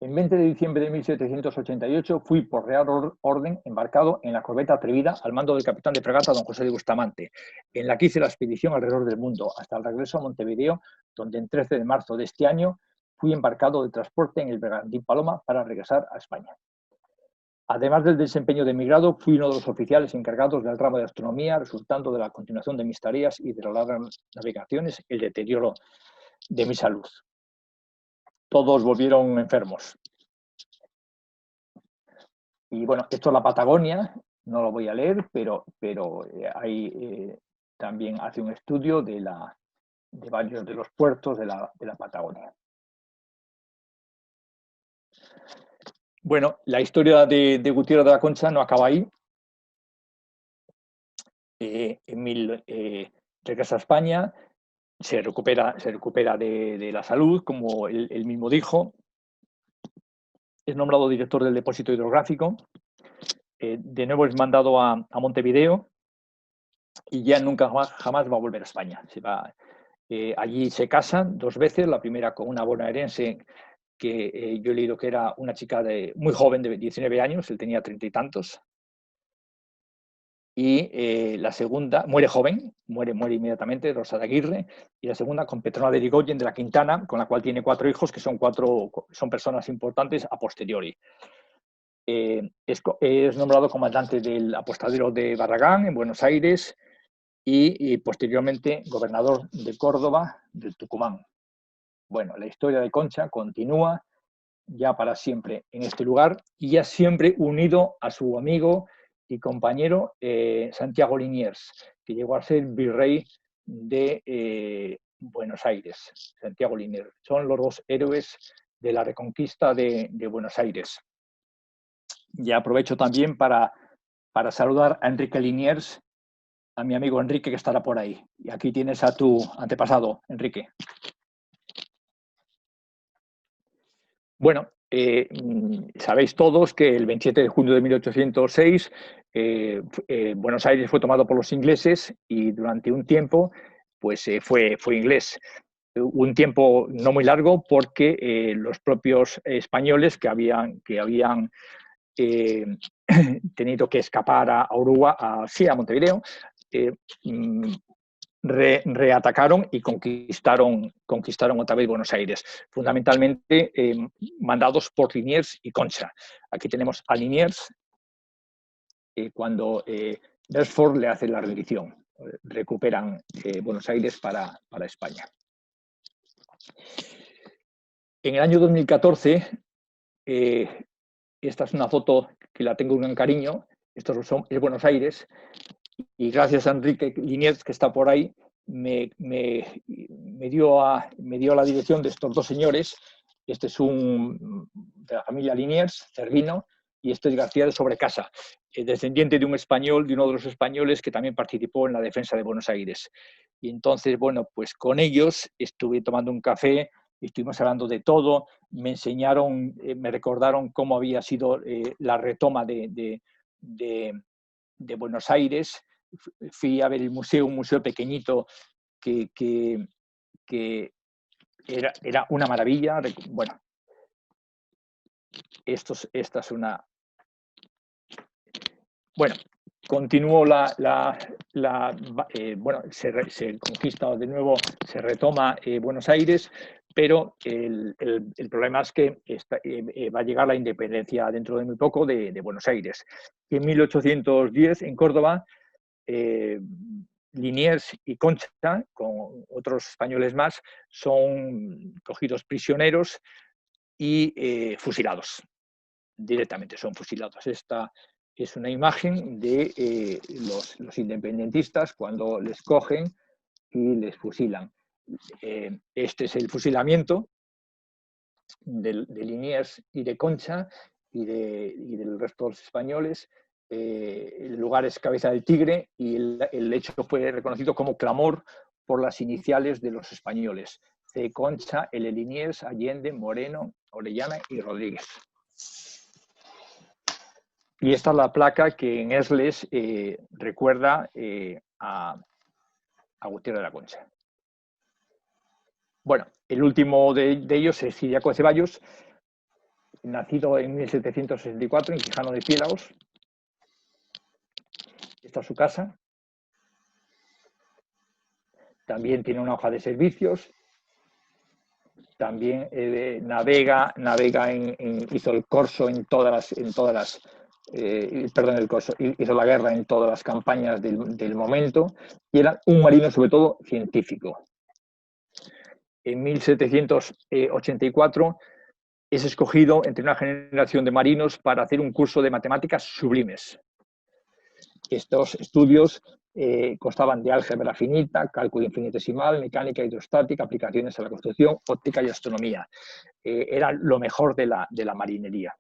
El 20 de diciembre de 1788 fui por real orden embarcado en la corbeta Atrevida al mando del capitán de fragata don José de Bustamante, en la que hice la expedición alrededor del mundo hasta el regreso a Montevideo, donde el 13 de marzo de este año fui embarcado de transporte en el Bergantín Paloma para regresar a España. Además del desempeño de emigrado, fui uno de los oficiales encargados del ramo de astronomía, resultando de la continuación de mis tareas y de las largas navegaciones el deterioro de mi salud. Todos volvieron enfermos. Y bueno, esto es la Patagonia, no lo voy a leer, pero ahí también hace un estudio de varios de los puertos de la Patagonia. Bueno, la historia de Gutiérrez de la Concha no acaba ahí. Regresa a España, se recupera de la salud, como él mismo dijo, es nombrado director del depósito hidrográfico. De nuevo es mandado a Montevideo y ya nunca jamás va a volver a España. Allí se casan 2 veces, la primera con una bonaerense que yo he leído que era una chica muy joven, de 19 años, él tenía 30 y tantos. Y la segunda, muere joven, muere inmediatamente, Rosa de Aguirre, y la segunda con Petrona de Irigoyen de la Quintana, con la cual tiene 4 hijos, que son personas importantes a posteriori. Es nombrado comandante del apostadero de Barragán, en Buenos Aires, y posteriormente gobernador de Córdoba, del Tucumán. Bueno, la historia de Concha continúa ya para siempre en este lugar y ya siempre unido a su amigo y compañero Santiago Liniers, que llegó a ser virrey de Buenos Aires. Santiago Liniers. Son los 2 héroes de la reconquista de Buenos Aires. Y aprovecho también para saludar a Enrique Liniers, a mi amigo Enrique, que estará por ahí. Y aquí tienes a tu antepasado, Enrique. Bueno, sabéis todos que el 27 de junio de 1806 Buenos Aires fue tomado por los ingleses y durante un tiempo pues, fue inglés. Un tiempo no muy largo porque los propios españoles que habían tenido que escapar a Uruguay, a Montevideo, reatacaron y conquistaron otra vez Buenos Aires, fundamentalmente mandados por Liniers y Concha. Aquí tenemos a Liniers cuando Beresford le hace la rendición. Recuperan Buenos Aires para España. En el año 2014, esta es una foto que la tengo con un cariño, esto es Buenos Aires, y gracias a Enrique Liniers, que está por ahí, me dio la dirección de estos 2 señores. Este es de la familia Liniers, Cervino, y este es García de Sobrecasa, descendiente de un español, de uno de los españoles que también participó en la defensa de Buenos Aires. Y entonces, bueno, pues con ellos estuve tomando un café, estuvimos hablando de todo, me enseñaron, me recordaron cómo había sido la retoma de Buenos Aires. Fui a ver el museo, un museo pequeñito que era una maravilla. Bueno, esta es una... Bueno, continuó bueno, se conquista de nuevo, se retoma Buenos Aires, pero el problema es que va a llegar la independencia dentro de muy poco de Buenos Aires. Y en 1810, en Córdoba, Liniers y Concha, con otros españoles más, son cogidos prisioneros y fusilados. Directamente son fusilados. Esta es una imagen de los independentistas cuando les cogen y les fusilan. Este es el fusilamiento de Liniers y de Concha y del resto de los españoles. El lugar es Cabeza del Tigre y el hecho fue reconocido como clamor por las iniciales de los españoles: C. Concha, L. Liniers, Allende, Moreno, Orellana y Rodríguez. Y esta es la placa que en Esles recuerda a Gutiérrez de la Concha. Bueno, el último de ellos es Ciriaco de Ceballos, nacido en 1764 en Quijano de Piélagos. Esta es su casa. También tiene una hoja de servicios. También hizo el corso hizo la guerra en todas las campañas del momento y era un marino sobre todo científico. En 1784 es escogido entre una generación de marinos para hacer un curso de matemáticas sublimes. Estos estudios constaban de álgebra finita, cálculo infinitesimal, mecánica hidrostática, aplicaciones a la construcción, óptica y astronomía. Era lo mejor de la marinería.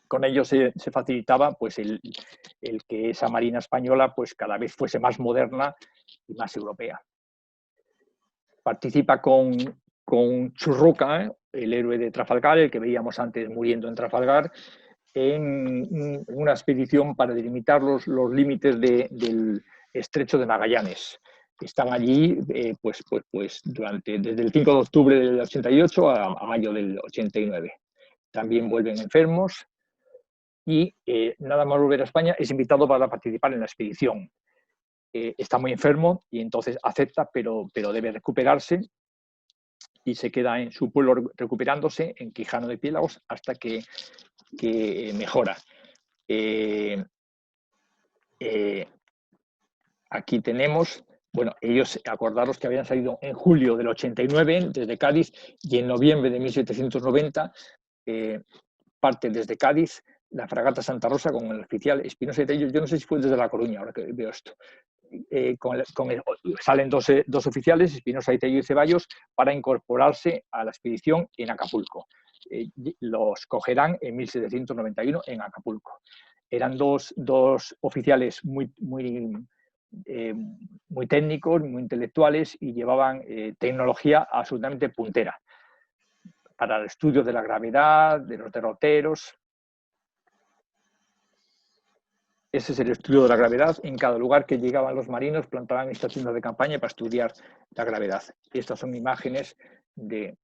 Con ello se facilitaba pues, el que esa marina española pues, cada vez fuese más moderna y más europea. Participa con Churruca, el héroe de Trafalgar, el que veíamos antes muriendo en Trafalgar, en una expedición para delimitar los límites del estrecho de Magallanes. Están allí desde el 5 de octubre del 88 a mayo del 89. También vuelven enfermos y nada más volver a España es invitado para participar en la expedición. Está muy enfermo y entonces acepta, pero debe recuperarse y se queda en su pueblo recuperándose en Quijano de Piélagos hasta que mejora. Aquí tenemos, bueno, ellos, acordaros que habían salido en julio del 89 desde Cádiz y en noviembre de 1790 parte desde Cádiz la fragata Santa Rosa con el oficial Espinosa y Tello. Yo no sé si fue desde La Coruña, ahora que veo esto. Salen dos oficiales, Espinosa y Tello y Ceballos, para incorporarse a la expedición en Acapulco. Los cogerán en 1791 en Acapulco. Eran dos oficiales muy técnicos, muy intelectuales y llevaban tecnología absolutamente puntera para el estudio de la gravedad, de los derroteros. Ese es el estudio de la gravedad. En cada lugar que llegaban los marinos plantaban estaciones de campaña para estudiar la gravedad. Estas son imágenes de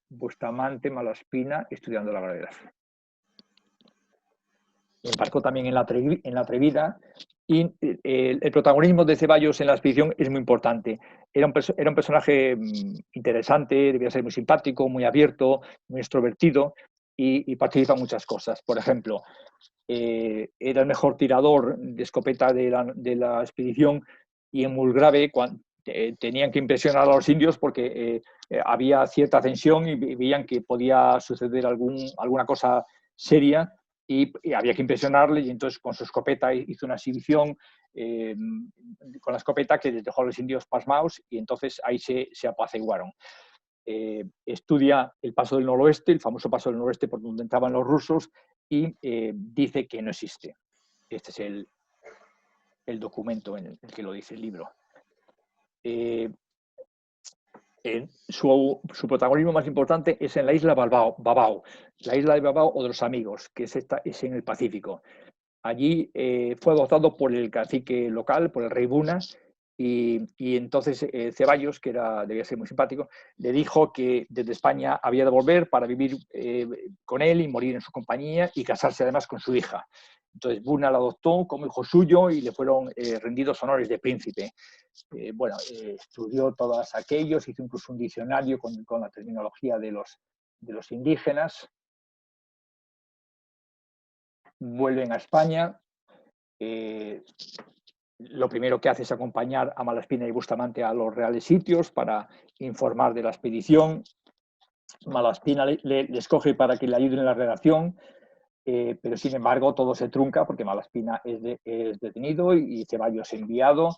Bustamante, Malaspina, estudiando la gravedad. Embarcó también en la Atrevida y el protagonismo de Ceballos en la expedición es muy importante. Era un personaje interesante, debía ser muy simpático, muy abierto, muy extrovertido y participa en muchas cosas. Por ejemplo, era el mejor tirador de escopeta de la expedición y en Mulgrave tenían que impresionar a los indios porque había cierta tensión y veían que podía suceder alguna cosa seria y había que impresionarle y entonces con su escopeta hizo una exhibición con la escopeta que les dejó a los indios pasmados y entonces ahí se apaciguaron. Estudia el paso del noroeste, el famoso paso del noroeste por donde entraban los rusos y dice que no existe. Este es el documento en el que lo dice el libro. Su protagonismo más importante es en la isla Babao, la isla de Babao o de los Amigos, que es en el Pacífico. Allí fue adoptado por el cacique local, por el rey Buna, y entonces Ceballos, que debía ser muy simpático, le dijo que desde España había de volver para vivir con él y morir en su compañía y casarse además con su hija. Entonces Buna la adoptó como hijo suyo y le fueron rendidos honores de príncipe. Estudió todos aquellos, hizo incluso un diccionario con la terminología de los indígenas. Vuelven a España. Lo primero que hace es acompañar a Malaspina y Bustamante a los reales sitios para informar de la expedición. Malaspina le escoge para que le ayuden en la redacción, pero sin embargo todo se trunca porque Malaspina es detenido y Ceballos enviado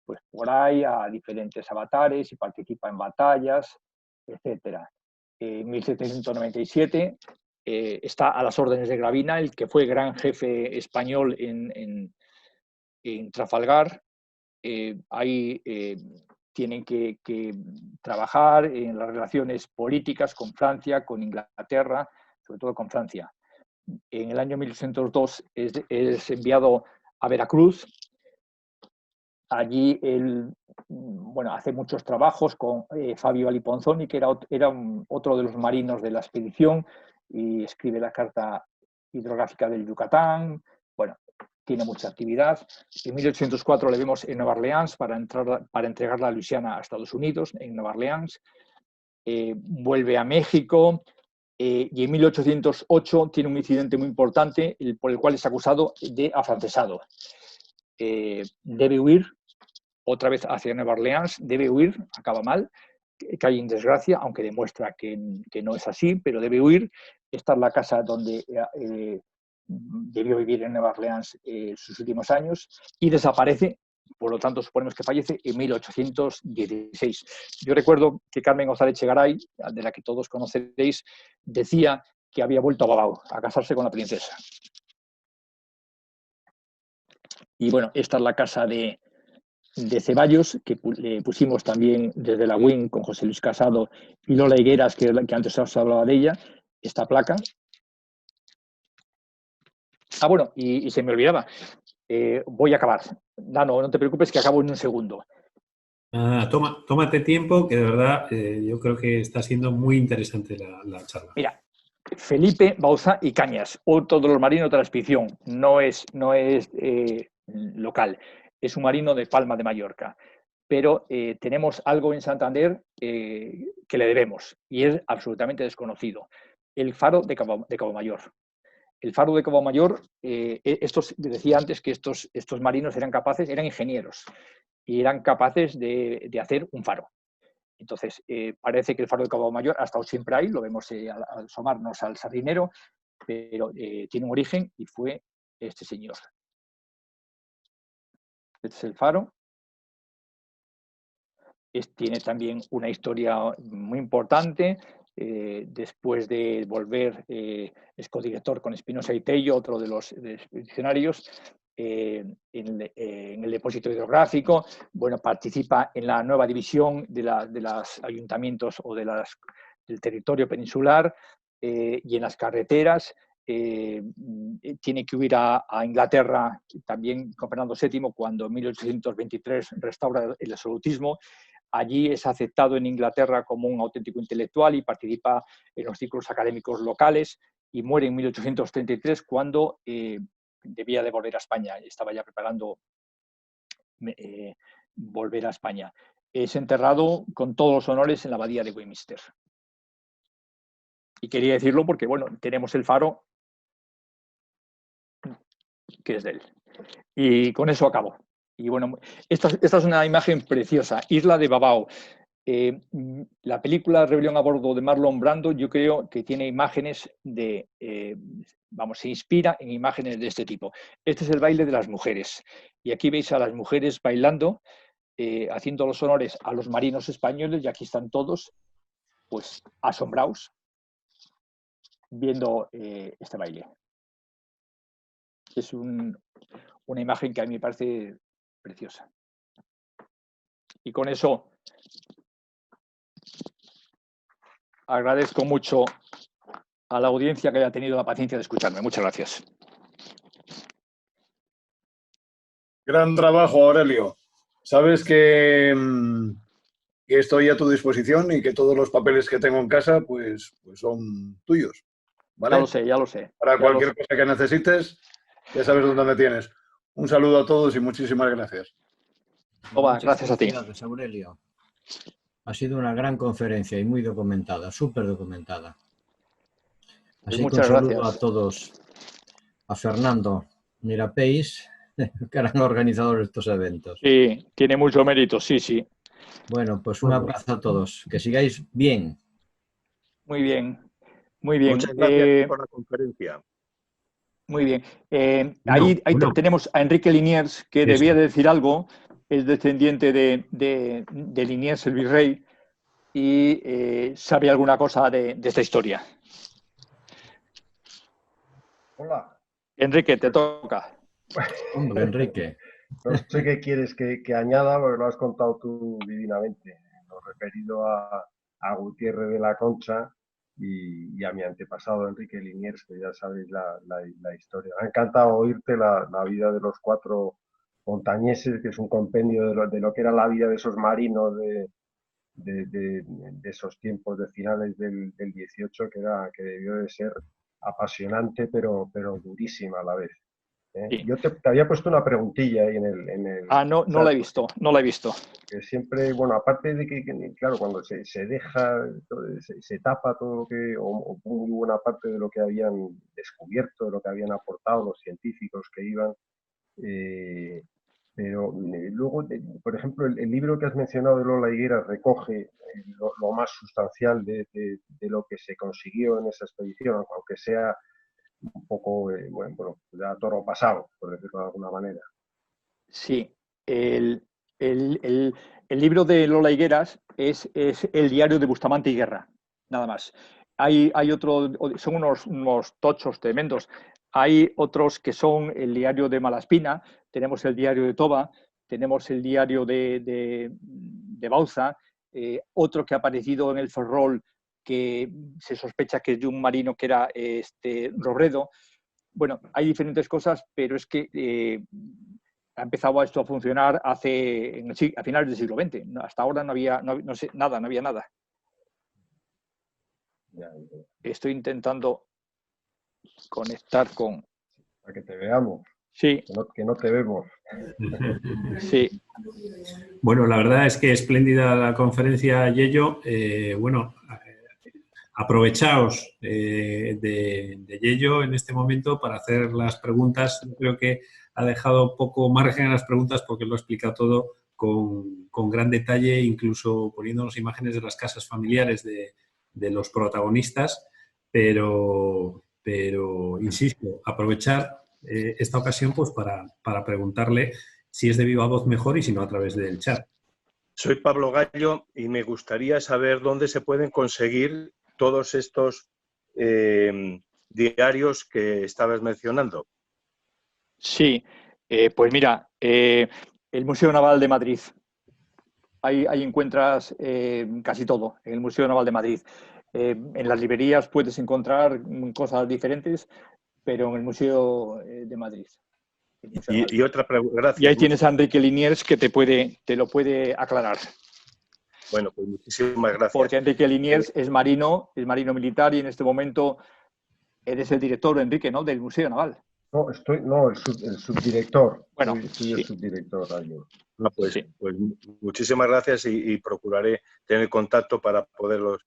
pues, por ahí a diferentes avatares y participa en batallas, etc. En 1797 está a las órdenes de Gravina, el que fue gran jefe español en Trafalgar. Ahí tienen que trabajar en las relaciones políticas con Francia, con Inglaterra, sobre todo con Francia. En el año 1802 es enviado a Veracruz. Allí él hace muchos trabajos con Fabio Aliponzoni, que era otro de los marinos de la expedición, y escribe la carta hidrográfica del Yucatán. Bueno, tiene mucha actividad. En 1804 le vemos en Nueva Orleans para entregar la Luisiana a Estados Unidos, en Nueva Orleans. Vuelve a México y en 1808 tiene un incidente muy importante por el cual es acusado de afrancesado. Debe huir otra vez hacia Nueva Orleans, debe huir, acaba mal, cae en desgracia, aunque demuestra que no es así, pero debe huir. Esta es la casa donde debió vivir en Nueva Orleans sus últimos años y desaparece, por lo tanto suponemos que fallece en 1816. Yo recuerdo que Carmen González Chegaray, de la que todos conoceréis, decía que había vuelto a Babao a casarse con la princesa. Y bueno, esta es la casa de de Ceballos, que le pusimos también desde la WIN con José Luis Casado y Lola Higueras, que antes os hablaba de ella, esta placa. Bueno, y se me olvidaba. Voy a acabar. No te preocupes, que acabo en un segundo. Tómate tiempo, que de verdad yo creo que está siendo muy interesante la charla. Mira, Felipe Bauza y Cañas, otro de los marinos de la expedición, no es local, es un marino de Palma de Mallorca. Pero tenemos algo en Santander que le debemos y es absolutamente desconocido. El faro de Cabo Mayor. El faro de Cabo Mayor, decía antes que estos marinos eran ingenieros y eran capaces de hacer un faro. Entonces, parece que el faro de Cabo Mayor ha estado siempre ahí, lo vemos al asomarnos al Sardinero, pero tiene un origen y fue este señor. Este es el faro. Tiene también una historia muy importante. Después de volver es codirector con Espinosa y Tello, otro de los expedicionarios, en el depósito hidrográfico. Bueno, participa en la nueva división de los ayuntamientos o del territorio peninsular y en las carreteras. Tiene que huir a Inglaterra, también con Fernando VII, cuando en 1823 restaura el absolutismo. Allí es aceptado en Inglaterra como un auténtico intelectual y participa en los círculos académicos locales y muere en 1833 cuando debía de volver a España. Estaba ya preparando volver a España. Es enterrado con todos los honores en la abadía de Westminster. Y quería decirlo porque, bueno, tenemos el faro que es de él. Y con eso acabo. Y bueno, esta es una imagen preciosa, Isla de Babao. La película Rebelión a bordo de Marlon Brando, yo creo que tiene imágenes se inspira en imágenes de este tipo. Este es el baile de las mujeres. Y aquí veis a las mujeres bailando, haciendo los honores a los marinos españoles, y aquí están todos, pues, asombrados, viendo este baile. Es una imagen que a mí me parece preciosa. Y con eso agradezco mucho a la audiencia que haya tenido la paciencia de escucharme. Muchas gracias. Gran trabajo, Aurelio. Sabes que estoy a tu disposición y que todos los papeles que tengo en casa pues son tuyos. ¿Vale? Ya lo sé. Para cualquier cosa que necesites, ya sabes dónde me tienes. Un saludo a todos y muchísimas gracias. Gracias a ti. Gracias, Aurelio. Ha sido una gran conferencia y muy documentada, súper documentada. Así que un saludo a todos. A Fernando Mirapéis, gran organizador de estos eventos. Sí, tiene mucho mérito, sí. Bueno, pues un abrazo a todos. Que sigáis bien. Muy bien. Muchas gracias por la conferencia. Muy bien. Ahí tenemos a Enrique Liniers, que debía de decir algo. Es descendiente de Liniers, el virrey, y sabe alguna cosa de esta historia. Hola. Enrique, te toca. Hombre, Enrique. No sé qué quieres que añada, porque lo has contado tú divinamente. Lo referido a Gutiérrez de la Concha y a mi antepasado Enrique Liniers, que ya sabéis la historia. Me ha encantado oírte la vida de los 4 montañeses, que es un compendio de lo que era la vida de esos marinos de esos tiempos de finales del 18, que debió de ser apasionante, pero durísima a la vez. Sí. Yo te había puesto una preguntilla ahí en el no la he visto, Que siempre, bueno, aparte de que claro, cuando se deja, se tapa todo lo que, o muy buena parte de lo que habían descubierto, de lo que habían aportado los científicos que iban, pero luego, por ejemplo, el libro que has mencionado de Lola Higueras recoge lo más sustancial de lo que se consiguió en esa expedición, aunque sea un poco, bueno, ya toro pasado, por decirlo de alguna manera. Sí, el libro de Lola Higueras es el diario de Bustamante y Guerra, nada más. Hay otro, son unos tochos tremendos. Hay otros que son el diario de Malaspina, tenemos el diario de Toba, tenemos el diario de Bauza, otro que ha aparecido en el Ferrol, que se sospecha que es de un marino que era Robredo. Bueno, hay diferentes cosas, pero es que ha empezado esto a funcionar a finales del siglo XX. Hasta ahora no había nada. Estoy intentando conectar con... Para que te veamos. Sí. Que no te vemos. Sí. Bueno, la verdad es que espléndida la conferencia, Yello. Bueno, aprovechaos de Yello en este momento para hacer las preguntas. Creo que ha dejado poco margen a las preguntas porque lo ha explicado todo con gran detalle, incluso poniéndonos imágenes de las casas familiares de los protagonistas, pero insisto, aprovechar esta ocasión pues para preguntarle si es de viva voz mejor y si no a través del chat. Soy Pablo Gallo y me gustaría saber dónde se pueden conseguir todos estos diarios que estabas mencionando. Sí, pues mira, el Museo Naval de Madrid. Ahí encuentras casi todo, en el Museo Naval de Madrid. En las librerías puedes encontrar cosas diferentes, pero en el Museo de Madrid. Y otra pregunta, gracias. Y ahí tienes a Enrique Liniers que te lo puede aclarar. Bueno, pues muchísimas gracias. Porque Enrique Liniers es marino militar y en este momento eres el director, Enrique, ¿no?, del Museo Naval. No, el subdirector. Bueno, soy el subdirector. Pues, sí. Pues muchísimas gracias y procuraré tener contacto para poderlos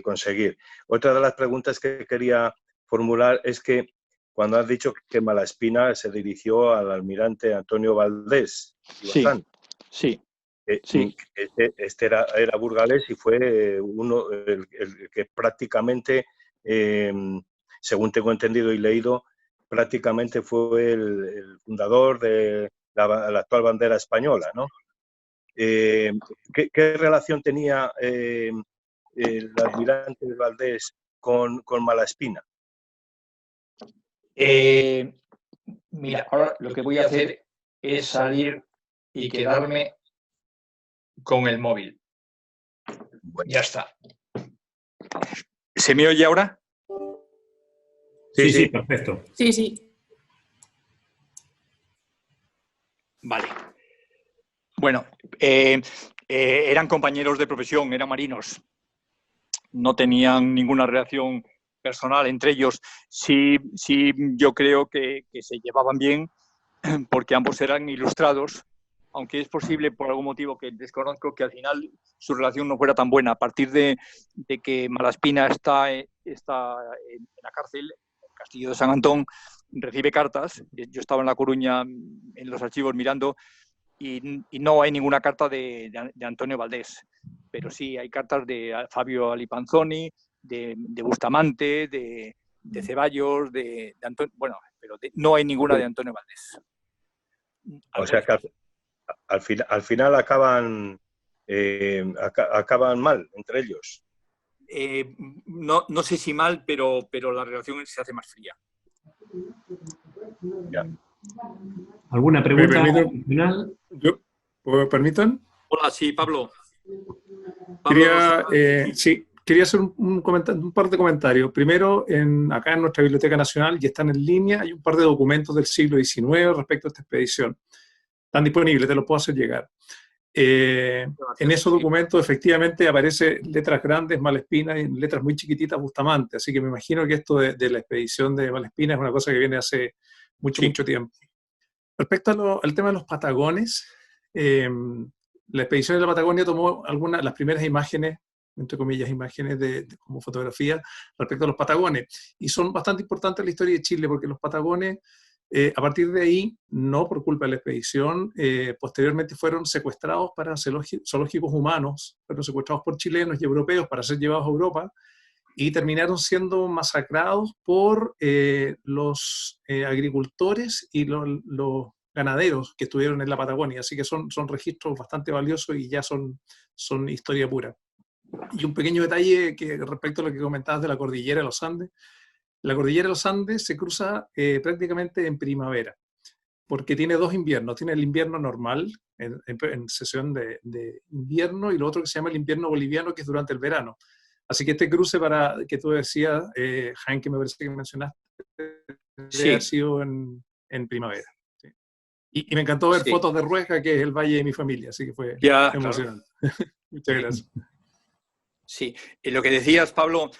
conseguir. Otra de las preguntas que quería formular es que cuando has dicho que Malaspina se dirigió al almirante Antonio Valdés Bazán, sí. Este era burgalés y fue el que prácticamente, según tengo entendido y leído, prácticamente fue el fundador de la actual bandera española, ¿no? ¿Qué relación tenía el almirante Valdés con Malaspina? Mira, ahora lo que voy a hacer es salir y quedarme con el móvil. Bueno. Ya está. ¿Se me oye ahora? Sí, perfecto. Sí. Vale. Bueno, eran compañeros de profesión, eran marinos. No tenían ninguna relación personal entre ellos. Sí, yo creo que se llevaban bien porque ambos eran ilustrados, aunque es posible por algún motivo que desconozco que al final su relación no fuera tan buena. A partir de que Malaspina está en la cárcel, en el Castillo de San Antón, recibe cartas. Yo estaba en La Coruña en los archivos mirando y no hay ninguna carta de Antonio Valdés, pero sí hay cartas de Fabio Alipanzoni, de Bustamante, de Ceballos, de Antonio, bueno, pero no hay ninguna de Antonio Valdés. O sea que al final acaban mal entre ellos. No sé si mal, pero la relación se hace más fría. Ya. ¿Alguna pregunta final? ¿Me permiten? Hola, sí, Pablo. Quería hacer un par de comentarios. Primero, acá en nuestra Biblioteca Nacional, y están en línea, hay un par de documentos del siglo XIX respecto a esta expedición. Están disponibles, te los puedo hacer llegar. En esos documentos efectivamente aparece letras grandes Malespina y en letras muy chiquititas Bustamante, así que me imagino que esto de la expedición de Malespina es una cosa que viene hace mucho tiempo. Respecto al tema de los Patagones, la expedición de la Patagonia tomó las primeras imágenes, entre comillas, imágenes como fotografía respecto a los Patagones, y son bastante importantes en la historia de Chile, porque los Patagones, a partir de ahí, no por culpa de la expedición, posteriormente fueron secuestrados para zoológicos humanos, fueron secuestrados por chilenos y europeos para ser llevados a Europa, y terminaron siendo masacrados por los agricultores y los ganaderos que estuvieron en la Patagonia. Así que son registros bastante valiosos y ya son historia pura. Y un pequeño detalle respecto a lo que comentabas de la cordillera de los Andes. La cordillera de los Andes se cruza prácticamente en primavera. porque tiene dos inviernos. Tiene el invierno normal, en sesión de invierno, y lo otro que se llama el invierno boliviano, que es durante el verano. Así que este cruce que tú decías, Jaén, que me parece que mencionaste, Sí. ha sido en primavera. Sí. Y me encantó ver fotos de Rueja, que es el valle de mi familia, así que fue emocionante. Claro. Muchas gracias. Sí, lo que decías, Pablo,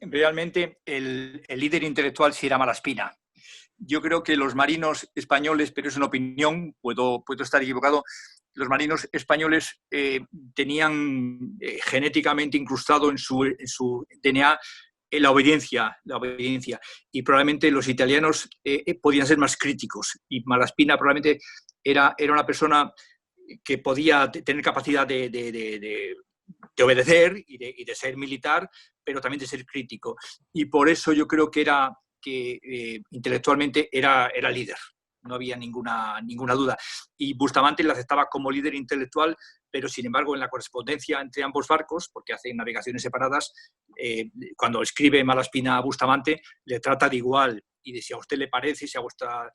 realmente el líder intelectual sí era Malaspina. Yo creo que los marinos españoles, pero es una opinión, puedo estar equivocado, los marinos españoles tenían genéticamente incrustado en su DNA la obediencia, y probablemente los italianos podían ser más críticos, y Malaspina probablemente era una persona que podía tener capacidad de obedecer y de ser militar, pero también de ser crítico. Y por eso yo creo que intelectualmente era líder. No había ninguna duda. Y Bustamante le aceptaba como líder intelectual, pero sin embargo en la correspondencia entre ambos barcos, porque hacen navegaciones separadas, cuando escribe Malaspina a Bustamante, le trata de igual. Y de si a usted le parece, si a vuestra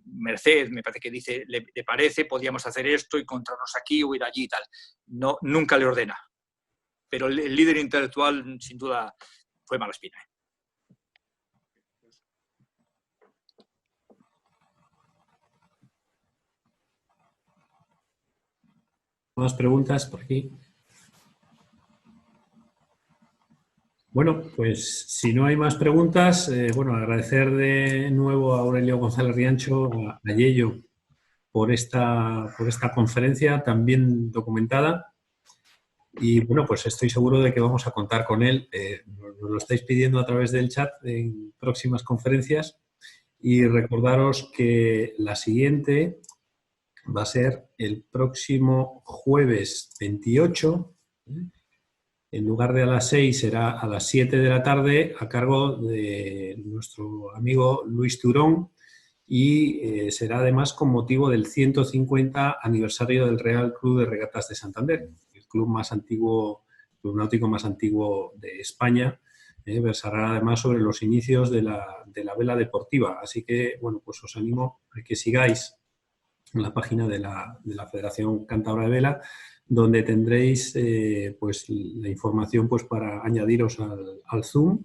merced, me parece que dice, le parece, podíamos hacer esto, encontrarnos aquí o ir allí y tal. No, nunca le ordena. Pero el líder intelectual, sin duda, fue Malaspina. ¿Más preguntas por aquí? Bueno, pues si no hay más preguntas, agradecer de nuevo a Aurelio González Riancho, a Yello, por esta conferencia tan bien documentada. Y bueno, pues estoy seguro de que vamos a contar con él. Nos lo estáis pidiendo a través del chat en próximas conferencias. Y recordaros que la siguiente va a ser el próximo jueves 28. En lugar de a las 6 será a las 7 de la tarde, a cargo de nuestro amigo Luis Turón, y será además con motivo del 150 aniversario del Real Club de Regatas de Santander, el club más antiguo, club náutico más antiguo de España. Versará además sobre los inicios de la vela deportiva. Así que, bueno, pues os animo a que sigáis en la página de la Federación Cántabra de Vela, donde tendréis pues la información pues para añadiros al Zoom.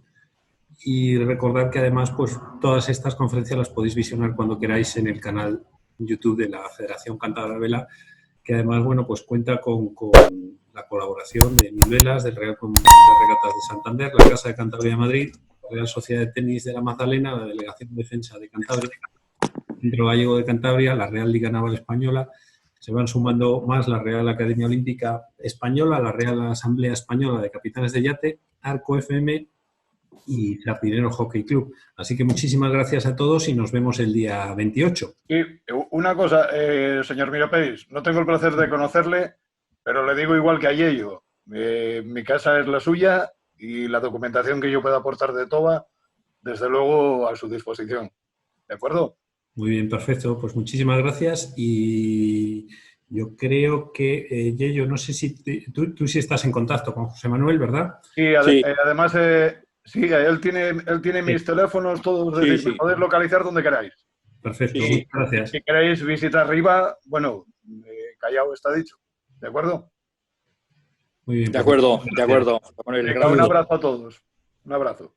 Y recordad que además pues todas estas conferencias las podéis visionar cuando queráis en el canal YouTube de la Federación Cántabra de Vela, que además bueno pues cuenta con la colaboración de Mil Velas, del Real Club de Regatas de Santander, la Casa de Cantabria de Madrid, la Real Sociedad de Tenis de la Magdalena, la Delegación de Defensa de Cantabria, el Centro Gallego de Cantabria, la Real Liga Naval Española. Se van sumando más la Real Academia Olímpica Española, la Real Asamblea Española de Capitanes de Yate, Arco FM y Sardinero Hockey Club. Así que muchísimas gracias a todos y nos vemos el día 28. Y una cosa, señor Mirapéis, no tengo el placer de conocerle, pero le digo igual que a Yello. Mi casa es la suya y la documentación que yo pueda aportar de TOBA, desde luego a su disposición. ¿De acuerdo? Muy bien, perfecto. Pues muchísimas gracias y yo creo que, Yello, no sé si tú sí estás en contacto con José Manuel, ¿verdad? Sí, Sí. Además, sí, él tiene mis teléfonos todos, es decir, me podéis localizar donde queráis. Perfecto, Y, muchas gracias. Si queréis visitar arriba, bueno, Callao está dicho. ¿De acuerdo? Muy bien. De acuerdo. Venga, un abrazo a todos. Un abrazo.